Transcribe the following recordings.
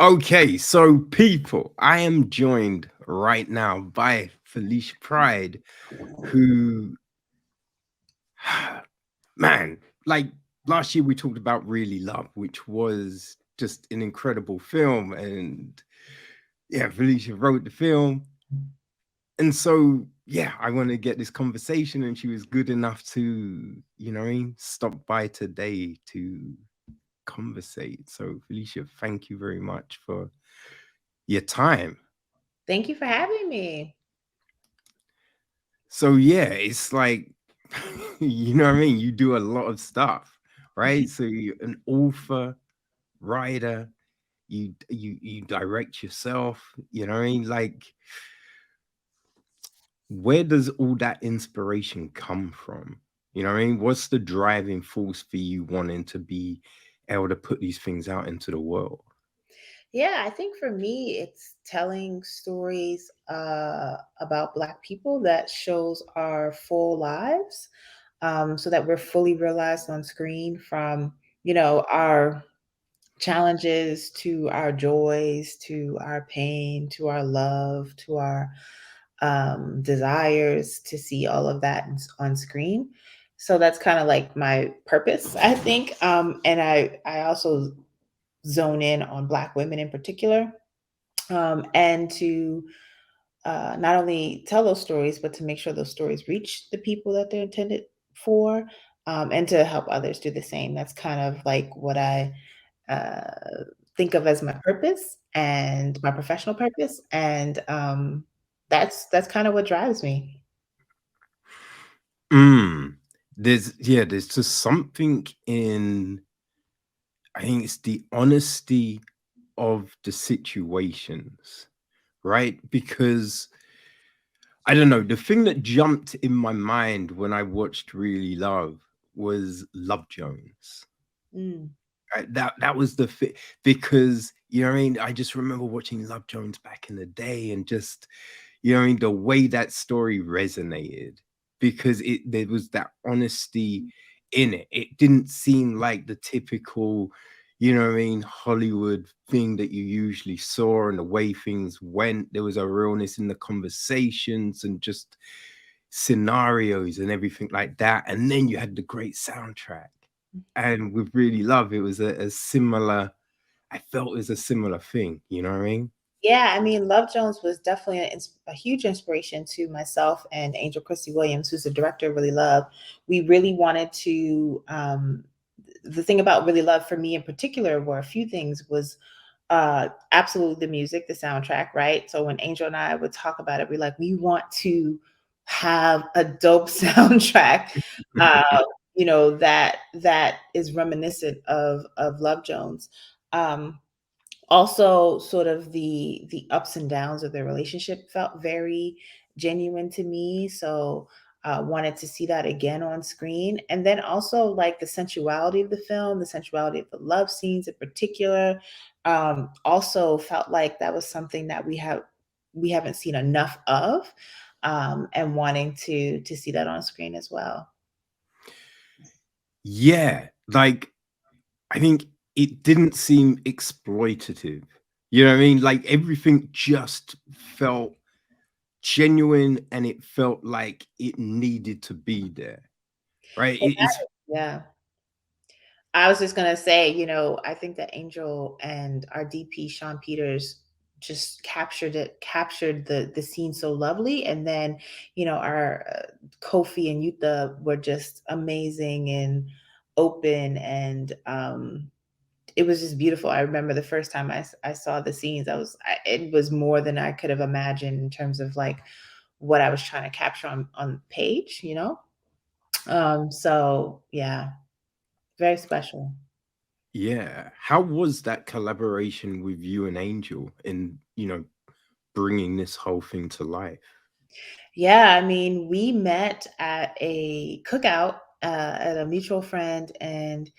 Okay, so people, I am joined right now by Felicia Pride, who, man, like last year we talked about Really Love, which was just an incredible film. And yeah, Felicia wrote the film. And so, yeah, I want to get this conversation, and she was good enough to, what I mean, stop by today to conversate. So, Felicia, thank you very much for your time. Thank you for having me. So yeah, it's like you know what I mean? You do a lot of stuff, right? So you're an author, writer, you direct yourself, you know what I mean? Like where does all that inspiration come from? You know what I mean? What's the driving force for you wanting to be able to put these things out into the world? Yeah, I think for me, it's telling stories about Black people that shows our full lives, so that we're fully realized on screen from, our challenges to our joys to our pain to our love to our desires to see all of that on screen. So that's kind of like my purpose, I think. And I also zone in on Black women in particular, and to not only tell those stories, but to make sure those stories reach the people that they're intended for, and to help others do the same. That's kind of like what I uh, think of as my purpose and my professional purpose, and that's kind of what drives me. Mm. There's just something in I think it's the honesty of the situations, right? Because I don't know, the thing that jumped in my mind when I watched Really Love was Love Jones. Mm. That was the because you know what I mean. I just remember watching Love Jones back in the day, and just you know what I mean, the way that story resonated because it there was that honesty in it. It didn't seem like the typical, you know what I mean, Hollywood thing that you usually saw and the way things went. There was a realness in the conversations and just scenarios and everything like that. And then you had the great soundtrack. And with Really Love, it was a similar, I felt it was a similar thing, you know what I mean? Yeah, I mean, Love Jones was definitely a huge inspiration to myself and Angel Christie Williams, who's the director of Really Love. We really wanted to. The thing about Really Love for me in particular were a few things was absolutely the music, the soundtrack, right? So when Angel and I would talk about it, we're like, we want to have a dope soundtrack, uh, that is reminiscent of Love Jones. Um, Also sort of the ups and downs of their relationship felt very genuine to me, so wanted to see that again on screen. And then also like the sensuality of the film, the sensuality of the love scenes in particular, also felt like that was something that we haven't seen enough of, and wanting to see that on screen as well. Yeah, like I think it didn't seem exploitative. You know what I mean? Like everything just felt genuine and it felt like it needed to be there. Right? It's Yeah. I was just gonna say, I think that Angel and our DP Sean Peters just captured the scene so lovely, and then our Kofi and Yutha were just amazing and open, and it was just beautiful. I remember the first time I saw the scenes, it was more than I could have imagined in terms of like what I was trying to capture on page, so yeah, very special. yeah. How was that collaboration with you and Angel in, bringing this whole thing to life? Yeah, I mean, we met at a cookout at a mutual friend, and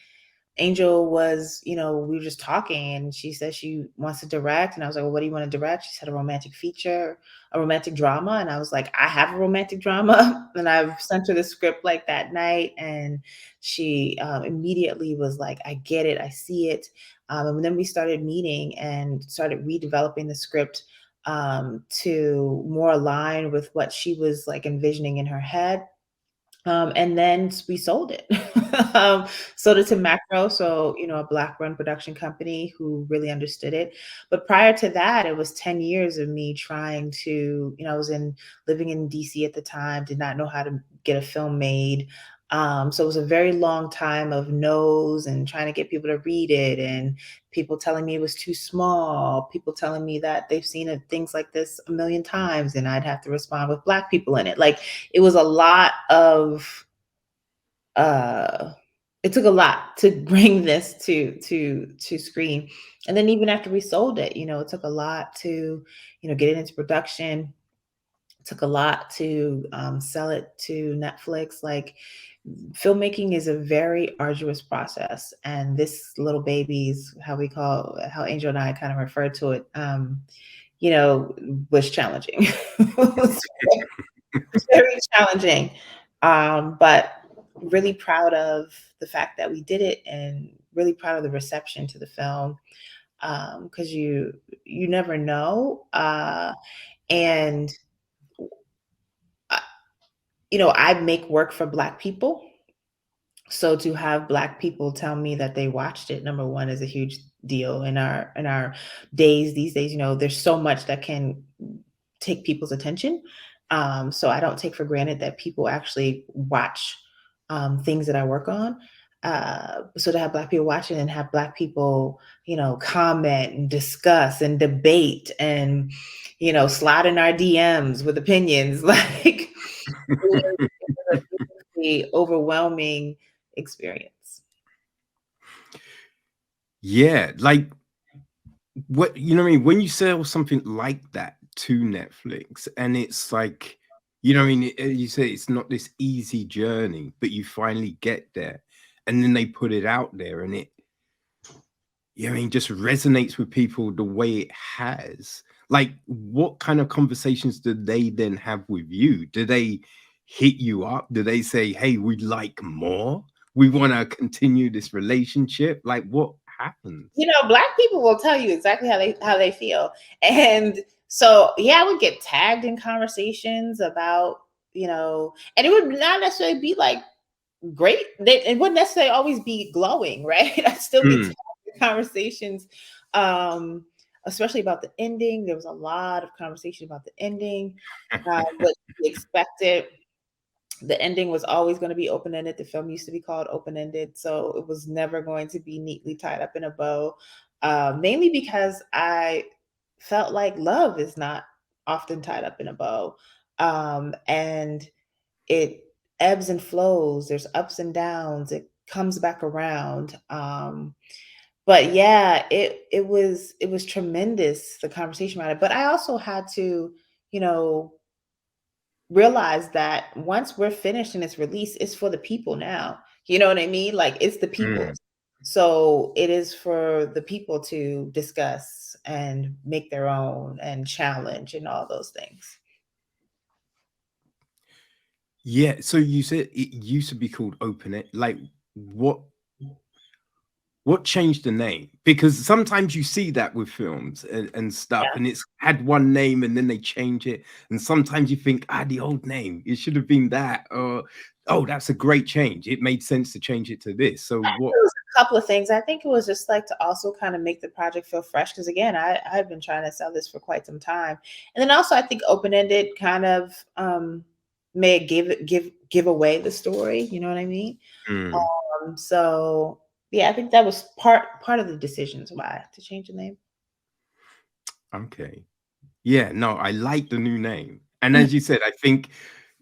Angel was, we were just talking, and she said she wants to direct. And I was like, well, what do you want to direct? She said a romantic feature, a romantic drama. And I was like, I have a romantic drama. And I've sent her the script like that night. And she immediately was like, I get it. I see it. And then we started meeting and started redeveloping the script to more align with what she was like envisioning in her head. And then we sold it. Sold it to Macro, so a Black-run production company who really understood it. But prior to that, it was 10 years of me trying to, I was living in DC at the time, did not know how to get a film made. So it was a very long time of no's and trying to get people to read it, and people telling me it was too small, people telling me that they've seen things like this a million times, and I'd have to respond with Black people in it. Like, it was a lot of uh it took a lot to bring this to screen. And then even after we sold it, it took a lot to get it into production. It took a lot to sell it to Netflix. Like, filmmaking is a very arduous process, and this little baby's how Angel and I kind of refer to it, was challenging. Very challenging. But really proud of the fact that we did it, and really proud of the reception to the film. Because you never know. And uh, I make work for Black people. So to have Black people tell me that they watched it, number one, is a huge deal in our days these days. There's so much that can take people's attention. So I don't take for granted that people actually watch things that I work on. So to have Black people watch it and have Black people, comment and discuss and debate and, slide in our DMs with opinions, like, it was a beautifully overwhelming experience. Yeah, like what what I mean, when you sell something like that to Netflix, and it's like, what I mean, you say it's not this easy journey, but you finally get there, and then they put it out there, and it, I mean, just resonates with people the way it has. Like, what kind of conversations do they then have with you? Do they hit you up? Do they say, "Hey, we'd like more. We want to continue this relationship"? Like, what happens? Black people will tell you exactly how they feel. And so, yeah, I would get tagged in conversations about, and it would not necessarily be like great. It wouldn't necessarily always be glowing, right? I'd still be Mm. tagged in conversations, um, especially about the ending. There was a lot of conversation about the ending, what we expected. The ending was always going to be open ended. The film used to be called Open Ended, so it was never going to be neatly tied up in a bow. Mainly because I felt like love is not often tied up in a bow, and it ebbs and flows. There's ups and downs. It comes back around. But yeah, it was tremendous, the conversation around it. But I also had to, you know, realize that once we're finished and it's released, it's for the people now. You know what I mean? Like, it's the people. Mm. So it is for the people to discuss and make their own and challenge and all those things. Yeah, so you said it used to be called Open It. Like, what what changed the name? Because sometimes you see that with films and stuff, Yeah. and it's had one name and then they change it. And sometimes you think, the old name, it should have been that. Or, oh, that's a great change. It made sense to change it to this. So what? It was a couple of things. I think it was just like to also kind of make the project feel fresh. Because again, I've been trying to sell this for quite some time. And then also I think open ended kind of may give away the story. You know what I mean? Mm, So yeah, I think that was part of the decisions why to change the name. okay. Yeah, no, I like the new name. And Mhm. as you said, I think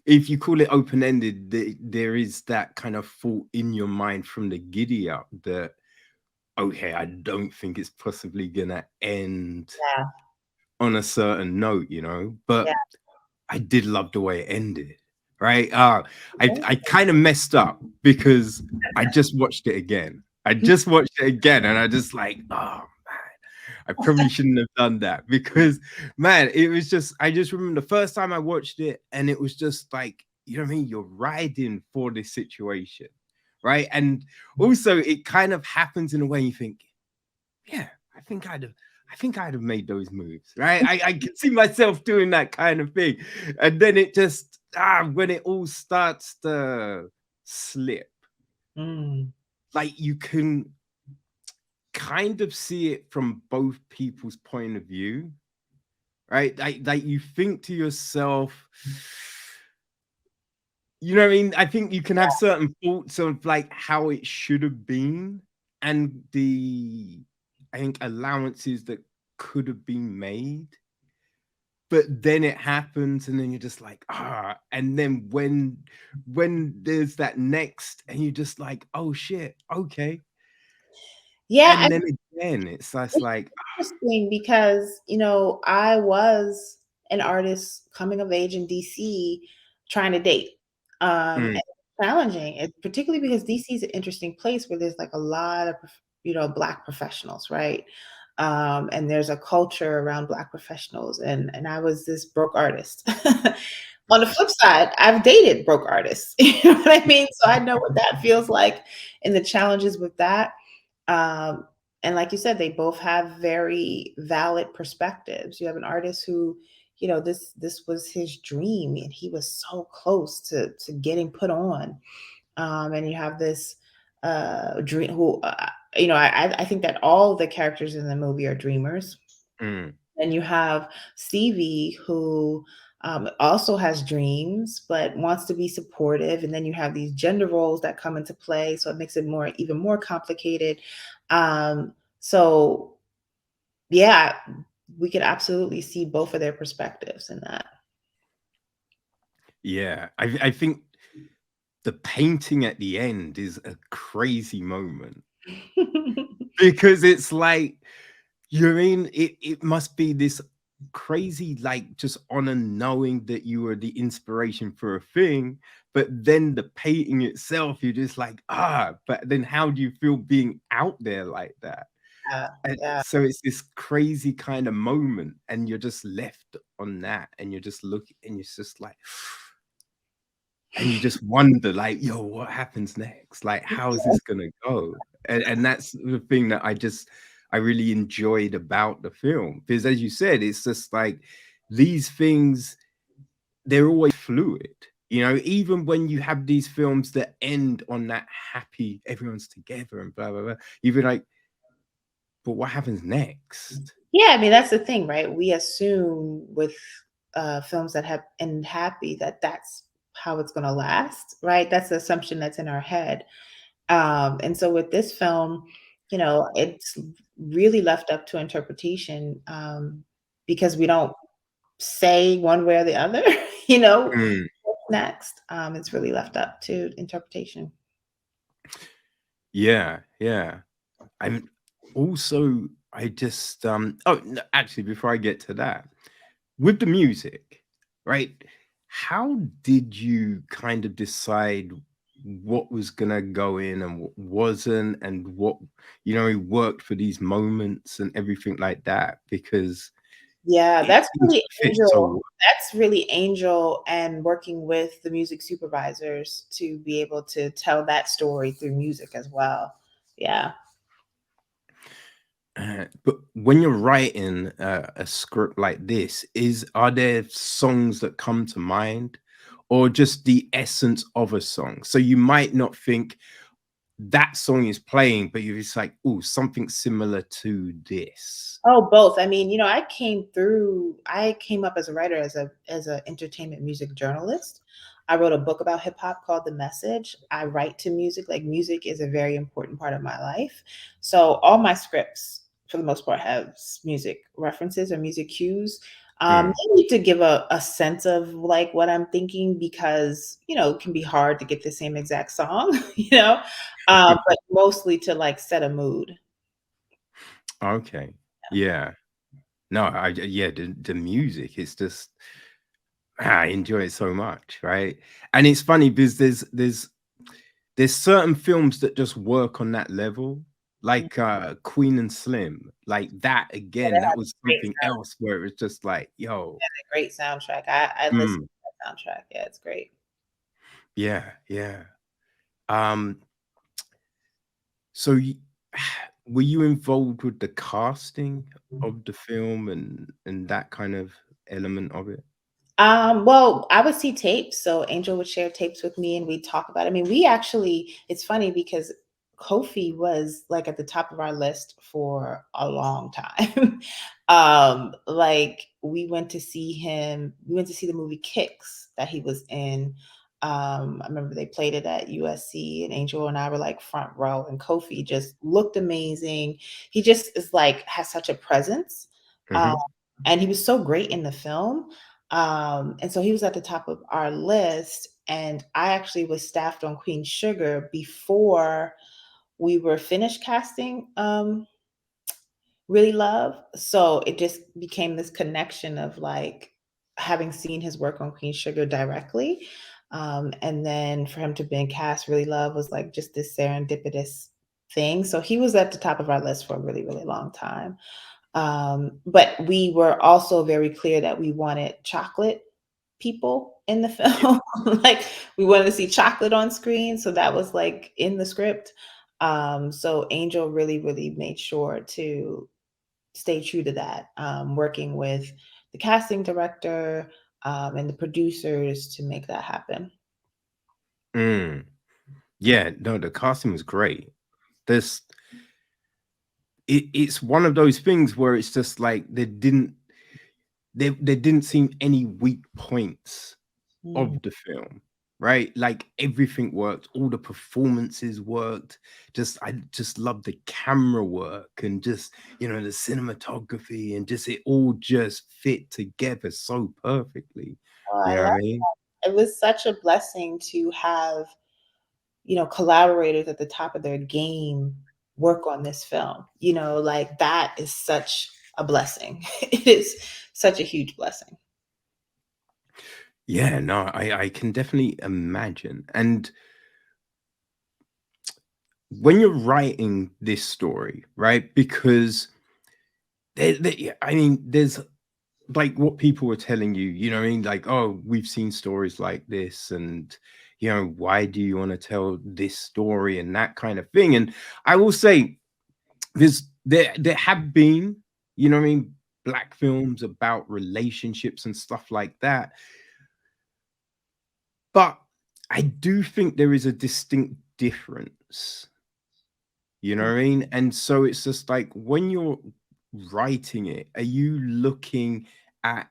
if you call it open ended, there is that kind of thought in your mind from the giddy up that, okay, I don't think it's possibly gonna end Yeah, on a certain note. But yeah. I did love the way it ended, right? Okay. I kind of messed up because I just watched it again. I just watched it again, and I just like, oh man, I probably shouldn't have done that because, man, it was just. I just remember the first time I watched it, and it was just like, what I mean? You're riding for this situation, right? And also, it kind of happens in a way you think, yeah, I think I'd have made those moves, right? I can see myself doing that kind of thing. And then it just when it all starts to slip, Mm. like you can kind of see it from both people's point of view, right? Like you think to yourself, you know what I mean? I think you can have certain thoughts of like how it should have been and the I think allowances that could have been made. But then it happens and then you're just like, and then when there's that next and you're just like, oh shit, okay. Yeah, And then again, it's just it's like, interesting because, I was an artist coming of age in DC trying to date. And mm, it's challenging, particularly because DC is an interesting place where there's like a lot of, Black professionals, right? And there's a culture around Black professionals, and I was this broke artist. On the flip side, I've dated broke artists. You know what I mean? So I know what that feels like and the challenges with that. Um, and like you said, they both have very valid perspectives. You have an artist who, this was his dream, and he was so close to getting put on. And you have this dream who, I think that all the characters in the movie are dreamers. mm, And you have Stevie, who also has dreams but wants to be supportive. And then you have these gender roles that come into play, so it makes it even more complicated. So yeah, we could absolutely see both of their perspectives in that. yeah. I think the painting at the end is a crazy moment because it's like, you mean it must be this crazy, like just honor knowing that you were the inspiration for a thing, but then the painting itself, you're just like, but then how do you feel being out there like that? Yeah, And yeah. so it's this crazy kind of moment, and you're just left on that, and you're just looking, and it's just like, and you just wonder, like, yo, what happens next? Like, how is this gonna go? And that's the thing that I really enjoyed about the film. Because as you said, it's just like these things, they're always fluid. You know, even when you have these films that end on that happy, everyone's together and blah blah blah, you'd like, but what happens next? Yeah, I mean, that's the thing, right? We assume with films that have ended happy that that's how it's going to last, right? That's the assumption that's in our head. And so with this film, it's really left up to interpretation, because we don't say one way or the other, Mm, what's next. It's really left up to interpretation. yeah, yeah. I'm also I just oh no, actually before I get to that, with the music, right? How did you kind of decide what was gonna go in and what wasn't, and what worked for these moments and everything like that? Because Yeah, it that's just really fits so Angel. well. That's really Angel and working with the music supervisors to be able to tell that story through music as well. Yeah. But when you're writing a script like this, are there songs that come to mind, or just the essence of a song? So you might not think that song is playing, but you're just like, oh, something similar to this. Oh, both. I mean, I came up as a writer, as a entertainment music journalist. I wrote a book about hip hop called The Message. I write to music. Like, music is a very important part of my life. So all my scripts, for the most part, have music references or music cues. Mm. Maybe to give a sense of like what I'm thinking, because it can be hard to get the same exact song, but mostly to like set a mood. Okay. Yeah. No, yeah, the music is just I enjoy it so much, right? And it's funny because there's certain films that just work on that level, like Queen and Slim. Like that Yeah, again, that that has was a great something else where it was just like, yo, a great soundtrack. I listen mm, to that soundtrack. Yeah, it's great. yeah, yeah. Um, so were you involved with the casting of the film and that kind of element of it? Well, I would see tapes. So Angel would share tapes with me and we'd talk about it. I mean, we actually, it's funny because Kofi was like at the top of our list for a long time. Like we went to see him, we went to see the movie Kicks that he was in. I remember they played it at USC and Angel and I were like front row and Kofi just looked amazing. He just is like has such a presence. Um, Mhm. and he was so great in the film. And so he was at the top of our list. And I actually was staffed on Queen Sugar before we were finished casting Really Love. So it just became this connection of like having seen his work on Queen Sugar directly. And then for him to be cast Really Love was like just this serendipitous thing. So he was at the top of our list for a really, really long time. But we were also very clear that we wanted chocolate people in the Yeah. film. Like we wanted to see chocolate on screen. So that was like in the script. So Angel really, really made sure to stay true to that, working with the casting director and the producers to make that happen. Mm. Yeah, no, the casting was great. This it's one of those things where it's just like there didn't seem any weak points Mm. of the film, right? Like everything worked, all the performances worked. Just I just love the camera work and just the cinematography and just it all just fit together so perfectly. Oh, You I know what love I mean? it. Was such a blessing to have collaborators at the top of their game work on this film. Like that is such a blessing. It is such a huge blessing. Yeah, no, I can definitely imagine. And when you're writing this story, right? Because yeah, I mean, there's like what people were telling you, you know what I mean? Like, oh, we've seen stories like this, and why do you want to tell this story and that kind of thing? And I will say, there have been, you know what I mean, black films about relationships and stuff like that. But I do think there is a distinct difference. You know what I mean? And so it's just like when you're writing it, are you looking at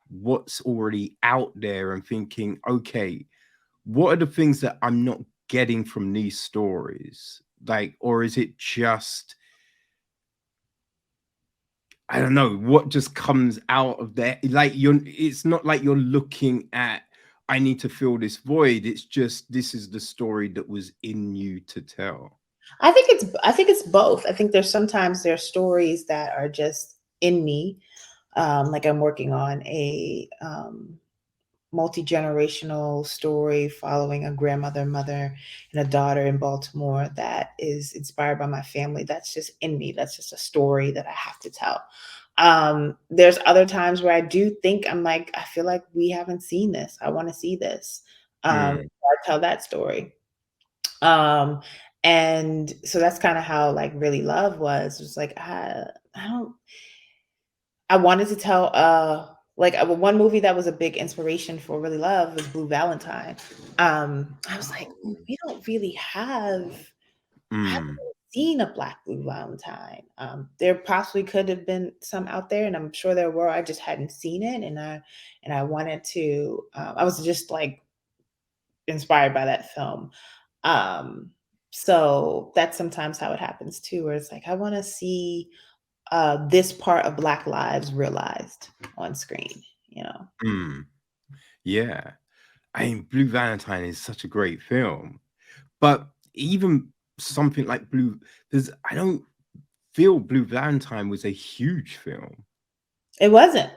what's already out there and thinking, okay, what are the things that I'm not getting from these stories? Like, or is it just, I don't know, what just comes out of there? Like, it's not like you're looking at, I need to fill this void. It's just, this is the story that was in you to tell. I think it's both. I think there's stories that are just in me. Like I'm working on a multi-generational story following a grandmother, mother, and a daughter in Baltimore that is inspired by my family. That's just in me. That's just a story that I have to tell. There's other times where I do think I'm like, I feel like we haven't seen this. I want to see this. Mm, So I tell that story. Um, and so that's kind of how like Really Love was. It was like I don't I wanted to tell like one movie that was a big inspiration for Really Love was Blue Valentine. I was like, "Ooh, we don't really I haven't mm, really seen a Black Blue Valentine. There possibly could have been some out there, and I'm sure there were. I just hadn't seen it, and I wanted to. I was just like inspired by that film. Um, so that's sometimes how it happens too, where it's like I want to see this part of Black lives realized on screen, you know? mm. Yeah. I mean, Blue Valentine is such a great film, but even something like I don't feel Blue Valentine was a huge film. It wasn't. It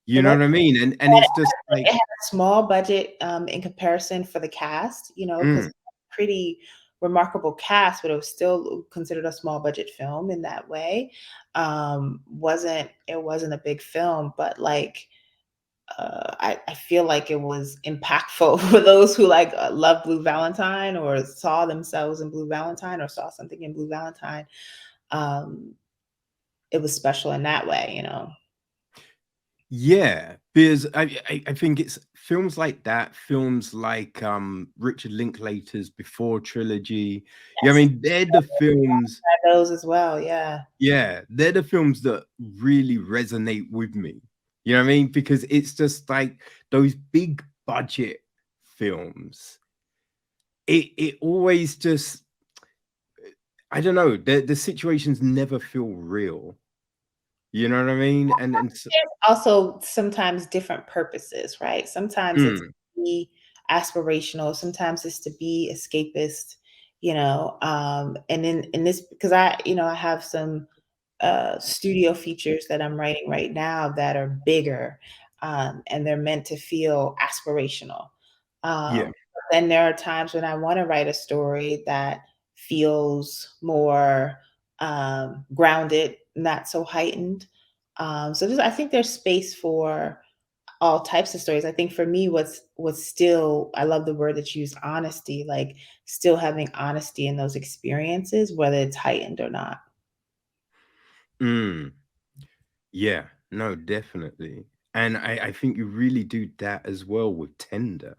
You know was what I mean? And it's just it like, had a small budget, in comparison for the cast, mm, because pretty remarkable cast, but it was still considered a small budget film in that way. It wasn't a big film, but like, I feel like it was impactful for those who like love Blue Valentine or saw themselves in Blue Valentine or saw something in Blue Valentine. um, it was special in that way, you know. Yeah, because I think it's films like that, films like Richard Linklater's Before trilogy. Yeah, I Yes, mean they're the films. those as well. Yeah. Yeah, they're the films that really resonate with me. You know what I mean? Because it's just like those big budget films. It always just, I don't know, the situations never feel real. You know what I mean? And so, There's also sometimes different purposes, right? Sometimes it's mm, to be aspirational, sometimes it's to be escapist, you know. And in this, because I have some studio features that I'm writing right now that are bigger, and they're meant to feel aspirational. yeah. But then there are times when I want to write a story that feels more grounded, not so heightened. I think there's space for all types of stories. I think for me, what's still, I love the word that you use, honesty, like still having honesty in those experiences, whether it's heightened or not. Mm. Yeah, no, definitely. And I think you really do that as well with Tender.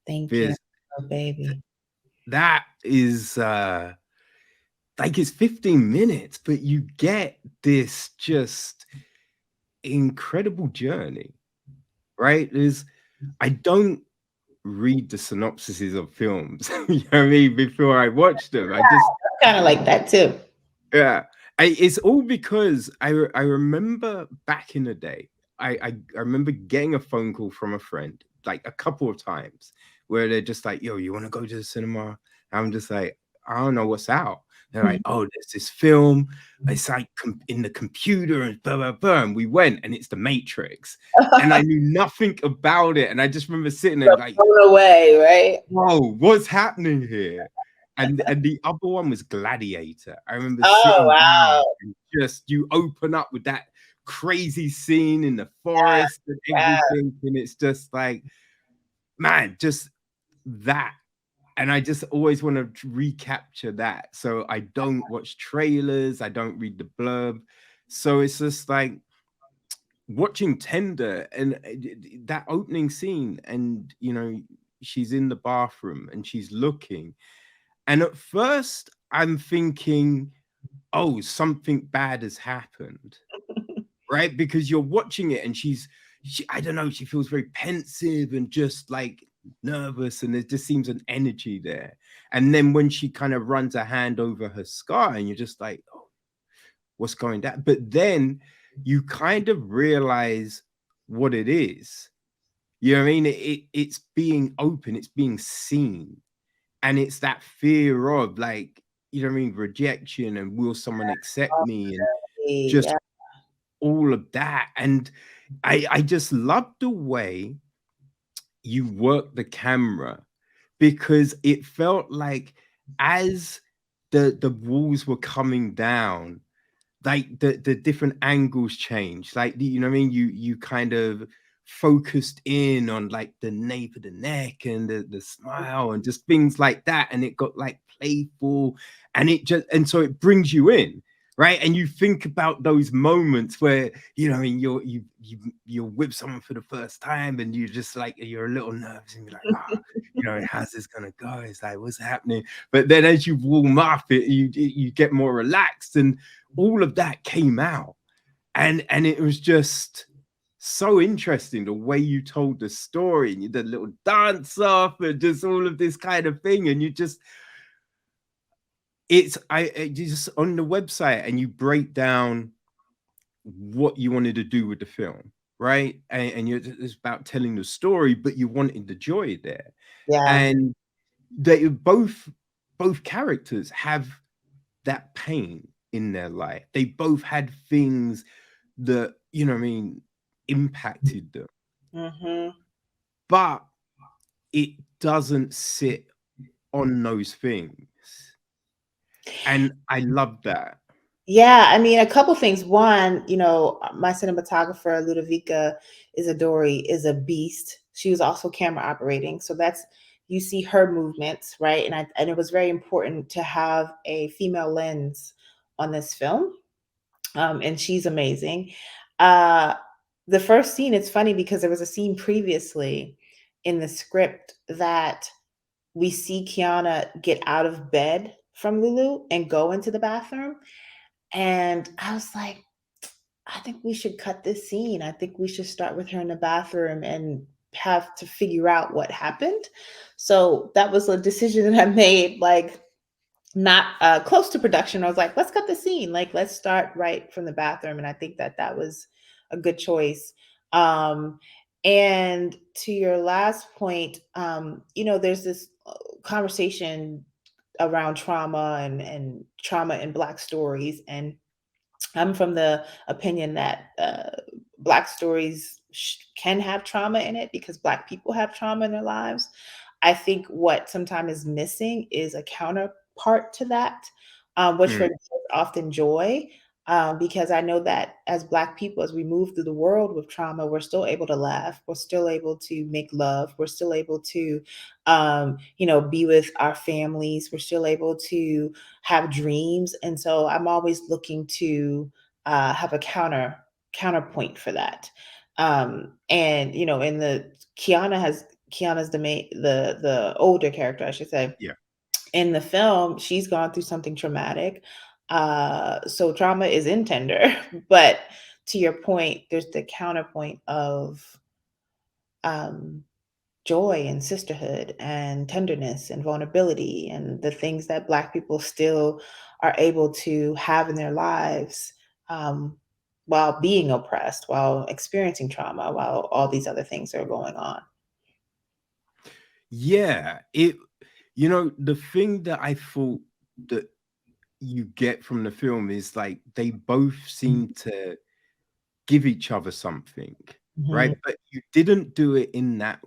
Thank you. Because Oh, baby. that is like it's 15 minutes, but you get this just incredible journey, right? There's I don't read the synopsises of films, you know what I mean, before I watch them. I just Kind of like that too. yeah, it's all because I remember back in the day, I remember getting a phone call from a friend like a couple of times where they're just like, "Yo, you want to go to the cinema?" I'm just like, "I don't know what's out." They're like, Mhm. "Oh, there's this film. It's like in the computer and blah blah blah." And we went, and it's The Matrix, and I knew nothing about it, and I just remember sitting there like, Blown away, right? whoa, what's happening here? And the other one was Gladiator. I remember Oh, sitting down wow. and just you open up with that crazy scene in the Yeah, forest and yeah. everything, and it's just like, man, just that. And I just always want to recapture that. So I don't watch trailers, I don't read the blurb. So it's just like watching Tender and that opening scene, and she's in the bathroom and she's looking, and at first I'm thinking, oh, something bad has happened, right? Because you're watching it and I don't know, she feels very pensive and just like nervous, and there just seems an energy there. And then when she kind of runs a hand over her scar, and you're just like, oh, what's going down? But then you kind of realize what it is. You know what I mean? It's being open, it's being seen, and it's that fear of, like, you know what I mean, rejection, and will someone accept me, and just Yeah. all of that. And I just love the way you work the camera, because it felt like as the walls were coming down, like the different angles changed, like you know what I mean, you kind of focused in on like the nape of the neck and the smile and just things like that, and it got like playful, and it just, and so it brings you in, right? And you think about those moments where, you know, I mean, you're with someone for the first time, and you're just like, you're a little nervous, and you're like, ah, you know, how's this gonna go? It's like, what's happening? But then as you warm up, you get more relaxed, and all of that came out, and it was just so interesting the way you told the story, and you did a little dance off and just all of this kind of thing, and you just, you just on the website, and you break down what you wanted to do with the film, right? And you're, it's about telling the story, but you wanted the joy there. Yeah. And they both characters have that pain in their life. They both had things that, you know what I mean, impacted them. Hmm. But it doesn't sit on those things. And I love that. Yeah, I mean, a couple things. One, my cinematographer, Ludovica Isadori, is a beast. She was also camera operating. So that's, you see her movements, right? And it was very important to have a female lens on this film, and she's amazing. Uh, the first scene, it's funny because there was a scene previously in the script that we see Kiana get out of bed from Lulu and go into the bathroom. And I was like, I think we should cut this scene. I think we should start with her in the bathroom and have to figure out what happened. So that was a decision that I made, like not close to production. I was like, let's cut the scene. Like, let's start right from the bathroom. And I think that that was a good choice. Um, and to your last point, there's this conversation around trauma and trauma in Black stories. And I'm from the opinion that Black stories can have trauma in it because Black people have trauma in their lives. I think what sometimes is missing is a counterpart to that, which for Mm. me is often joy. Because I know that as Black people, as we move through the world with trauma, we're still able to laugh, we're still able to make love, we're still able to, be with our families, we're still able to have dreams. And so I'm always looking to have a counterpoint for that. And in the Kiana's the older character, I should say. Yeah. In the film, she's gone through something traumatic. So trauma is in Tender, but to your point, there's the counterpoint of um, joy and sisterhood and tenderness and vulnerability and the things that Black people still are able to have in their lives, um, while being oppressed, while experiencing trauma, while all these other things are going on. Yeah. The thing that I thought that you get from the film is like they both seem to give each other something, Mhm. right? But you didn't do it in that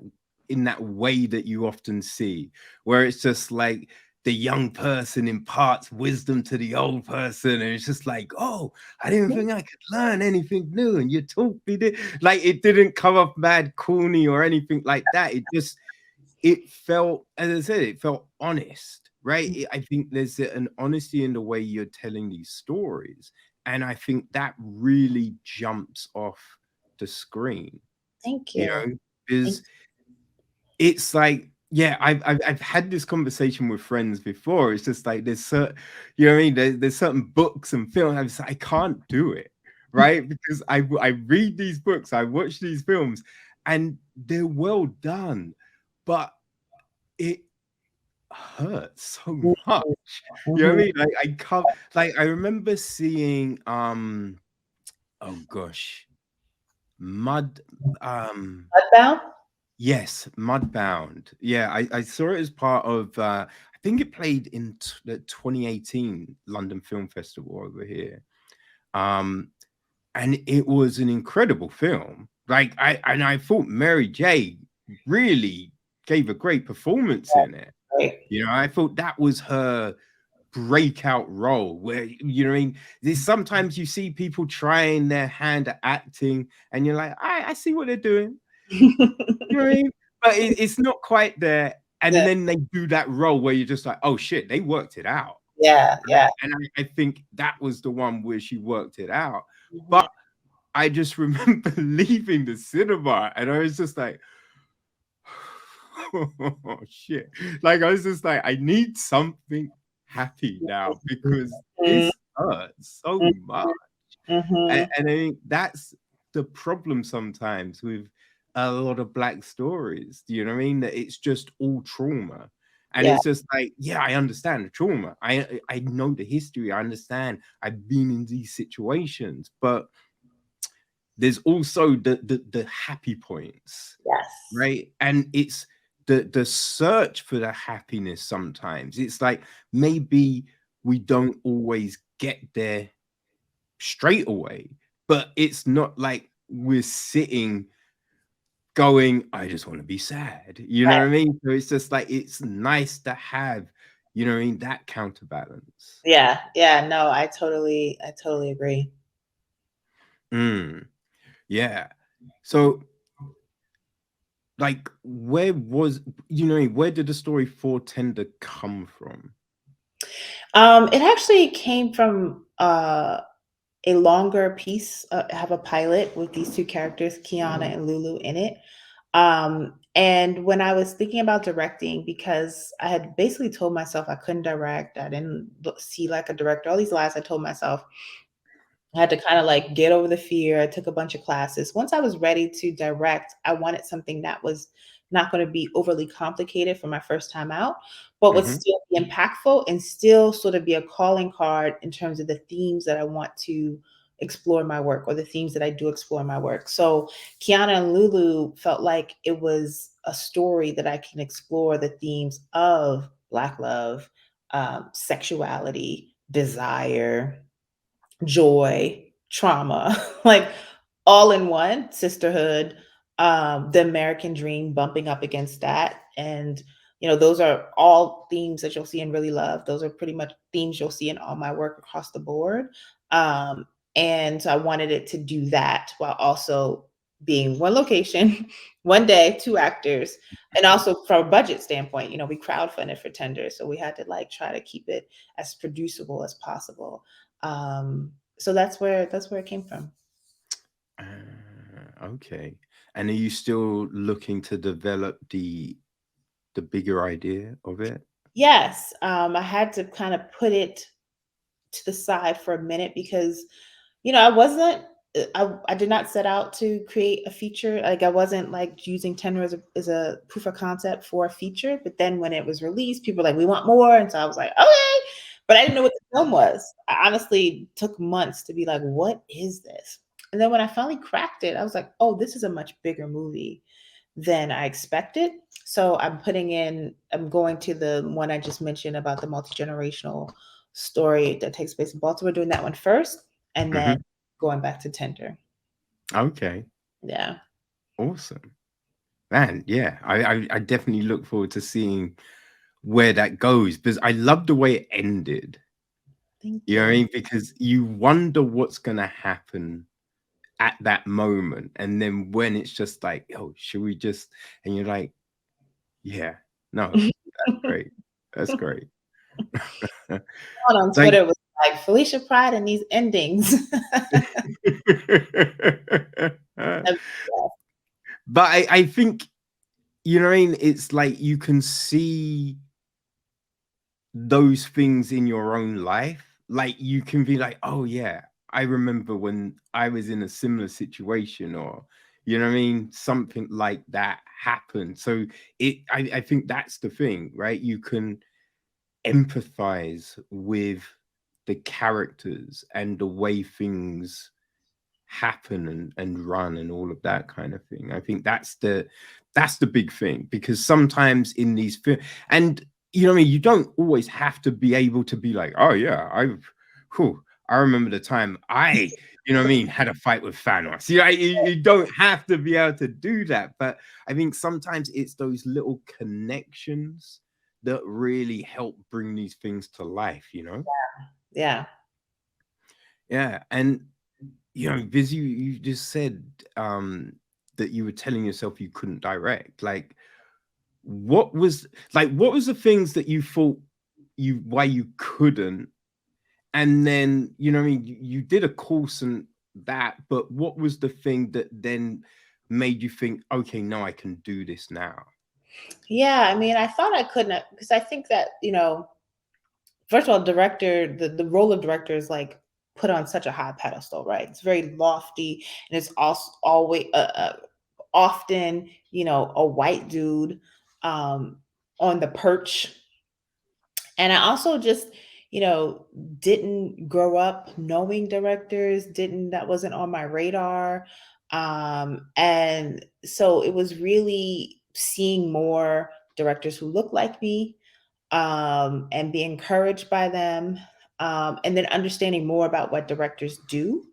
way that you often see, where it's just like the young person imparts wisdom to the old person, and it's just like, oh, I didn't think I could learn anything new, and you taught me this. Like it didn't come off mad corny or anything like that. It felt, as I said, it felt honest, right? I think there's an honesty in the way you're telling these stories. And I think that really jumps off the screen, Thank you you. know, Thank because it's like, yeah, I've had this conversation with friends before. It's just like there's certain, you know what I mean? There's certain books and films. I'm just like, I can't do it, right? Because I read these books, I watch these films, and they're well done, but it hurts so you. much. You know what I Mhm. mean? Like I can't like I remember seeing oh gosh, Mud Mudbound? yes, Mudbound. Yeah, I saw it as part of I think it played in the 2018 London Film Festival over here. Um and it was an incredible film. Like I thought Mary J really gave a great performance in it. Right. I thought that was her breakout role where you know what I mean. There's sometimes you see people trying their hand at acting, and you're like, I see what they're doing. You know what I mean? But it's not quite there. And Yeah, then they do that role where you're just like, oh shit, they worked it out. yeah, Right? yeah. And I think that was the one where she worked it out. Mhm. But I just remember leaving the cinema and I was just like, oh shit. Like I was just like, I need something happy now because Mhm, this hurts so mhm, much. And, mhm. and I think that's the problem sometimes with a lot of Black stories. Do you know what I mean? That it's just all trauma. And Yeah, it's just like, yeah, I understand the trauma. I know the history. I understand. I've been in these situations, but there's also the happy points, yes. right? And it's the search for the happiness sometimes. It's like maybe we don't always get there straight away, but it's not like we're sitting going, I just want to be sad. You know Right. what I mean? So it's just like it's nice to have, you know what I mean, that counterbalance. Yeah, yeah, no, I totally agree. Mm, yeah. So like where was where did the story for Tender come from? It actually came from a longer piece. I have a pilot with these two characters, Kiana and Lulu, in it. And when I was thinking about directing, because I had basically told myself I couldn't direct, I didn't see like a director, all these lies I told myself, I had to kind of like get over the fear. I took a bunch of classes. Once I was ready to direct, I wanted something that was not going to be overly complicated for my first time out, but would Hmm. still be impactful and still sort of be a calling card in terms of the themes that I want to explore in my work, or the themes that I do explore in my work. So Kiana and Lulu felt like it was a story that I can explore the themes of Black love, sexuality, desire, joy, trauma, like all in one, sisterhood, the American dream bumping up against that. And, those are all themes that you'll see in Really Love. Those are pretty much themes you'll see in all my work across the board. Um, and so I wanted it to do that while also being one location, one day, two actors. And also from a budget standpoint, we crowdfunded for Tender. So we had to like try to keep it as producible as possible. So that's where it came from. Okay. And are you still looking to develop the bigger idea of it? Yes, I had to kind of put it to the side for a minute because, I wasn't. I did not set out to create a feature. Like I wasn't like using Tenor as a proof of concept for a feature. But then when it was released, people were like, "We want more," and so I was like, "Okay," but I didn't know what the film was. I honestly took months to be like, "What is this?" And then when I finally cracked it, I was like, "Oh, this is a much bigger movie than I expected." So I'm going to the one I just mentioned about the multi-generational story that takes place in Baltimore, doing that one first, and then Hmm. going back to Tender. Okay. Yeah. Awesome. Man, yeah. I definitely look forward to seeing where that goes because I love the way it ended. Thank You know what I you. mean? Because you wonder what's gonna happen at that moment. And then when it's just like, oh, should we just and you're like, yeah, no, that's great. That's great. On Like Twitter was like, Felicia Pride and these endings. but I think, you know what I mean? It's like you can see those things in your own life. Like you can be like, oh yeah, I remember when I was in a similar situation, or you know what I mean, something like that happened. So I think that's the thing, right? You can empathize with the characters and the way things happen and run and all of that kind of thing. I think that's the big thing because sometimes in these and you know what I mean, you don't always have to be able to be like, oh yeah, whew, I remember the time you know what I mean, had a fight with Thanos. You don't have to be able to do that. But I think sometimes it's those little connections that really help bring these things to life, you know? Yeah. Yeah. And you know, because you just said that you were telling yourself you couldn't direct. Like, what was the things that you thought you why you couldn't? And then, you know, what I mean, you did a course and that, but what was the thing that then made you think, okay, no, I can do this now? Yeah. I mean, I thought I couldn't because I think that, first of all, the role of director is like put on such a high pedestal, right? It's very lofty, and it's also always often, a white dude um, on the perch. And I also just, you know, didn't grow up knowing directors, didn't that wasn't on my radar. And so it was really seeing more directors who look like me, and be encouraged by them, and then understanding more about what directors do,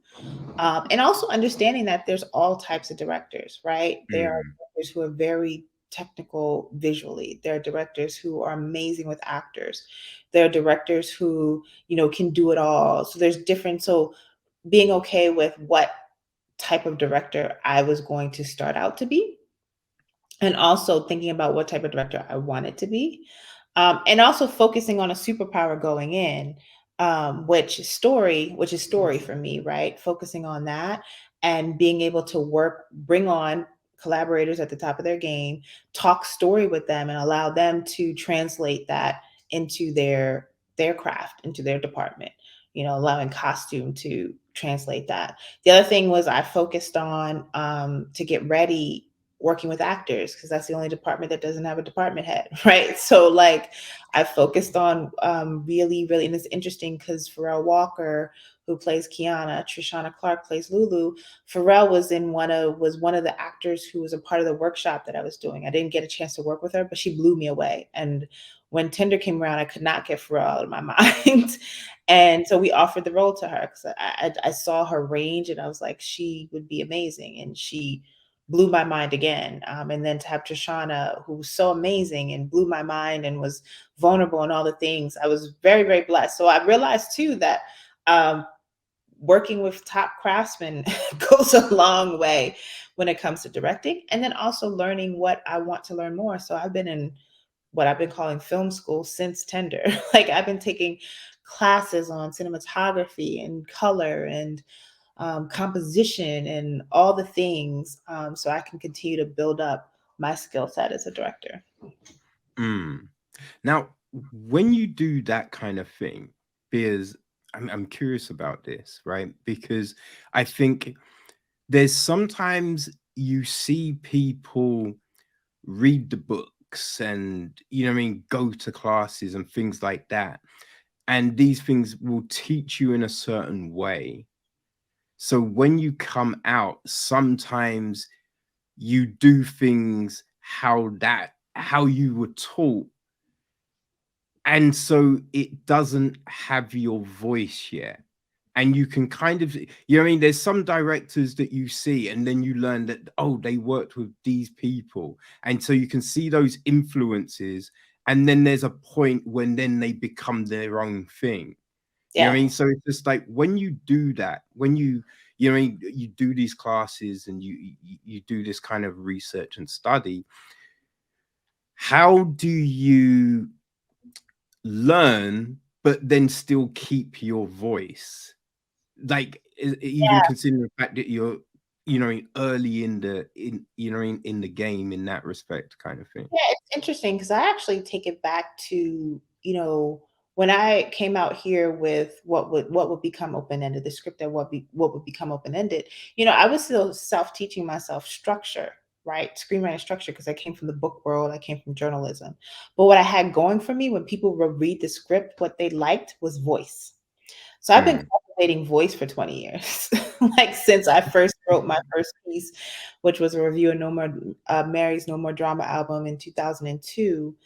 and also understanding that there's all types of directors, right? There are Mm, directors who are very technical visually. There are directors who are amazing with actors. There are directors who, can do it all. So there's different. So being okay with what type of director I was going to start out to be, and also thinking about what type of director I wanted to be. And also focusing on a superpower going in, which is story for me, right? Focusing on that and being able to bring on collaborators at the top of their game, talk story with them, and allow them to translate that into their craft, into their department. Allowing costume to translate that. The other thing was I focused on, to get ready, working with actors, because that's the only department that doesn't have a department head, right? So like I focused on, really, really, and it's interesting because Pharrell Walker, who plays Kiana, Trishana Clark plays Lulu. Pharrell was one of the actors who was a part of the workshop that I was doing. I didn't get a chance to work with her, but she blew me away. And when Tinder came around, I could not get Pharrell out of my mind. And so we offered the role to her because I saw her range and I was like, she would be amazing. And she blew my mind again. And then to have Trishana, who was so amazing and blew my mind and was vulnerable and all the things, I was very, very blessed. So I realized too that, um, working with top craftsmen goes a long way when it comes to directing, and then also learning what I want to learn more. So I've been in what I've been calling film school since Tender. Like I've been taking classes on cinematography and color and, composition and all the things, so I can continue to build up my skill set as a director. Mm. Now, when you do that kind of thing, because I'm curious about this, right? Because I think there's sometimes you see people read the books and, what I mean, go to classes and things like that. And these things will teach you in a certain way. So when you come out, sometimes you do things how you were taught, and so it doesn't have your voice yet. And you can kind of, I mean, there's some directors that you see and then you learn that, oh, they worked with these people, and so you can see those influences, and then there's a point when then they become their own thing. You know what Yeah. I mean? So it's just like when you do that, when you know what I mean, you do these classes and you do this kind of research and study, how do you learn but then still keep your voice? Like, even considering the fact that you're, early in in the game in that respect kind of thing. Yeah, it's interesting because I actually take it back to, when I came out here with what would become open-ended, the script that what would become open-ended, I was still self-teaching myself structure, right? Screenwriting structure, because I came from the book world, I came from journalism. But what I had going for me when people would read the script, what they liked was voice. So I've been Mm, cultivating voice for 20 years. Like since I first wrote my first piece, which was a review of No More Mary's No More Drama album in 2002,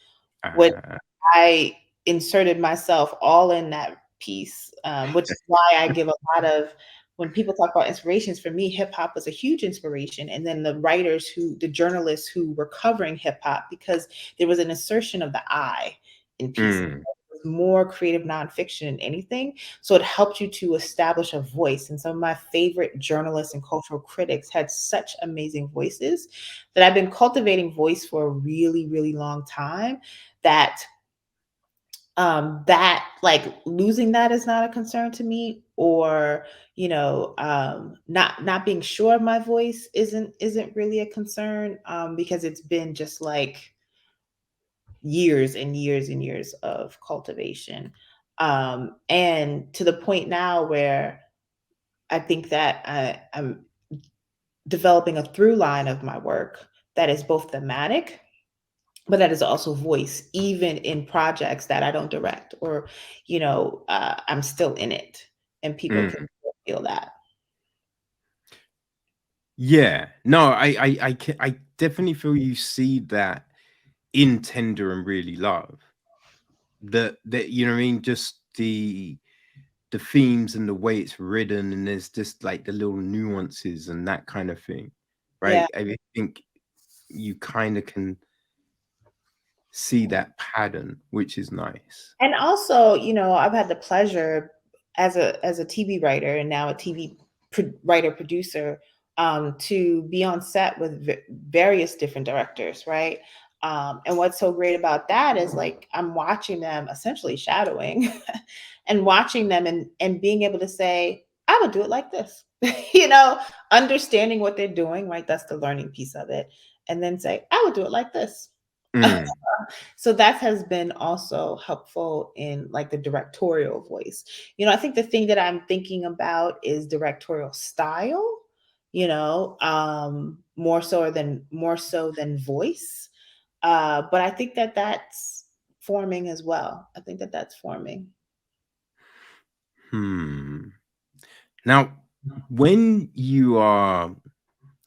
which uh, I inserted myself all in that piece, which is why I give a lot of, when people talk about inspirations, for me, hip hop was a huge inspiration. And then the journalists who were covering hip hop, because there was an assertion of the I in pieces. mm, It was more creative nonfiction than anything. So it helped you to establish a voice. And some of my favorite journalists and cultural critics had such amazing voices that I've been cultivating voice for a really, really long time. That like losing that is not a concern to me, or not being sure of my voice isn't really a concern, because it's been just like years and years and years of cultivation, and to the point now where I think that I'm developing a through line of my work that is both thematic, but that is also voice, even in projects that I don't direct, or I'm still in it, and people can mm. still feel that. Yeah, no, I definitely feel you see that in Tender and Really Love, that you know what I mean, just the themes and the way it's written, and there's just like the little nuances and that kind of thing, Yeah. right? I think you kind of can see that pattern, which is nice. And also, I've had the pleasure as a TV writer and now a TV writer producer, to be on set with various different directors, right? And what's so great about that is like I'm watching them essentially shadowing and watching them and being able to say, I would do it like this, you know, understanding what they're doing, right? That's the learning piece of it. And then say, I would do it like this. Mm. So that has been also helpful in like the directorial voice. I think the thing that I'm thinking about is directorial style, more so than voice. But I think that that's forming as well. I think that that's forming. Hmm. Now, when you are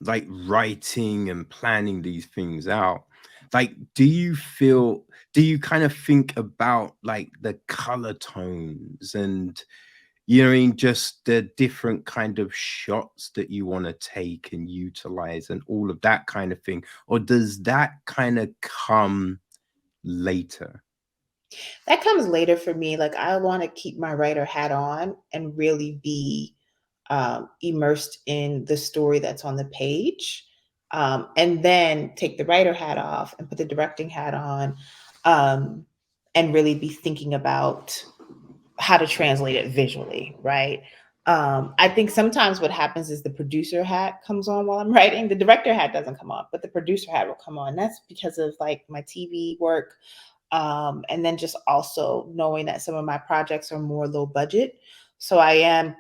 like writing and planning these things out, like, do you kind of think about like the color tones and, you know what I mean, just the different kind of shots that you want to take and utilize and all of that kind of thing? Or does that kind of come later? That comes later for me. Like I want to keep my writer hat on and really be immersed in the story that's on the page, and then take the writer hat off and put the directing hat on, um, and really be thinking about how to translate it visually, right? I think sometimes what happens is the producer hat comes on while I'm writing. The director hat doesn't come on, but the producer hat will come on. That's because of like my TV work, and then just also knowing that some of my projects are more low budget. So I am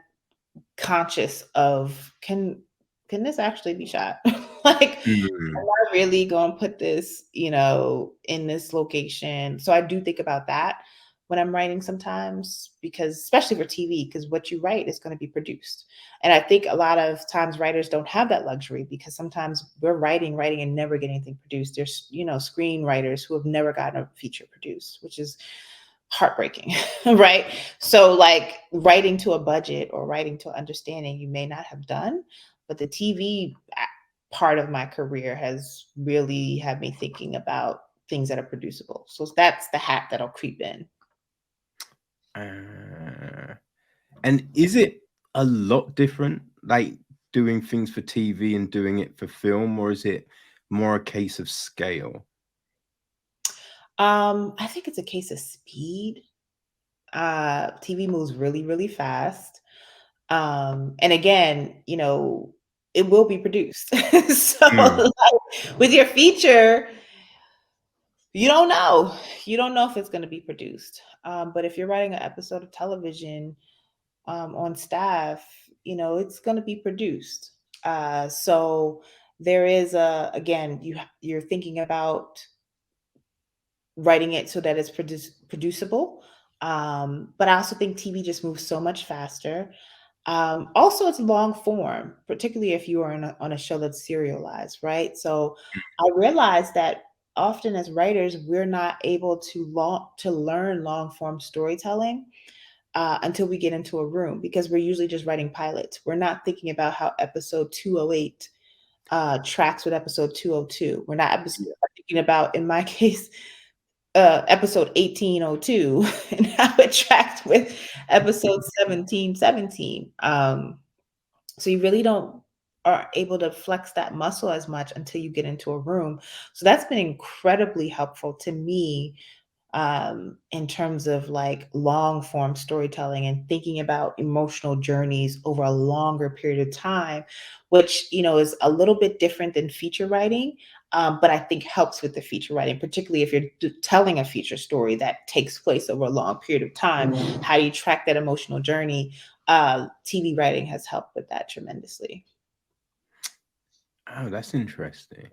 conscious of can this actually be shot? Like, am Mm. I really going to put this, in this location? So I do think about that when I'm writing sometimes, because especially for TV, because what you write is going to be produced. And I think a lot of times writers don't have that luxury because sometimes we're writing, and never get anything produced. There's, screenwriters who have never gotten a feature produced, which is heartbreaking, right? So, like writing to a budget or writing to understanding, you may not have done, but the TV part of my career has really had me thinking about things that are producible. So that's the hat that'll creep in. Uh, and is it a lot different, like doing things for TV and doing it for film, or is it more a case of scale? I think it's a case of speed. TV moves really, really fast. And again, it will be produced. So, Mm. like, with your feature, you don't know. You don't know if it's going to be produced. But if you're writing an episode of television, on staff, it's going to be produced. So there is again, you're thinking about writing it so that it's producible. But I also think TV just moves so much faster. Also, it's long form, particularly if you are on a show that's serialized, right? So I realized that often as writers, we're not able to learn long form storytelling until we get into a room because we're usually just writing pilots. We're not thinking about how episode 208 tracks with episode 202. We're not thinking about, in my case, episode 1802 and how it tracked with episode 1717. So you really don't are able to flex that muscle as much until you get into a room. So that's been incredibly helpful to me, in terms of like long form storytelling and thinking about emotional journeys over a longer period of time, which is a little bit different than feature writing, but I think helps with the feature writing, particularly if you're telling a feature story that takes place over a long period of time. How do you track that emotional journey? TV writing has helped with that tremendously. Oh, that's interesting.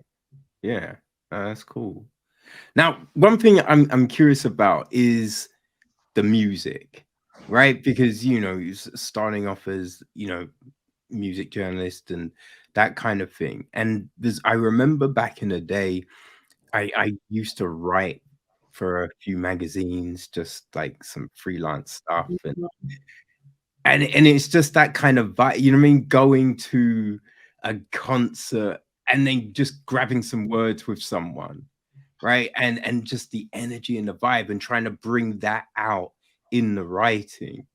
Yeah, that's cool. Now, one thing I'm curious about is the music, right? Because starting off as music journalist and that kind of thing. And I remember back in the day, I used to write for a few magazines, just like some freelance stuff, and it's just that kind of vibe, you know what I mean? Going to a concert and then just grabbing some words with someone, right? And just the energy and the vibe and trying to bring that out in the writing.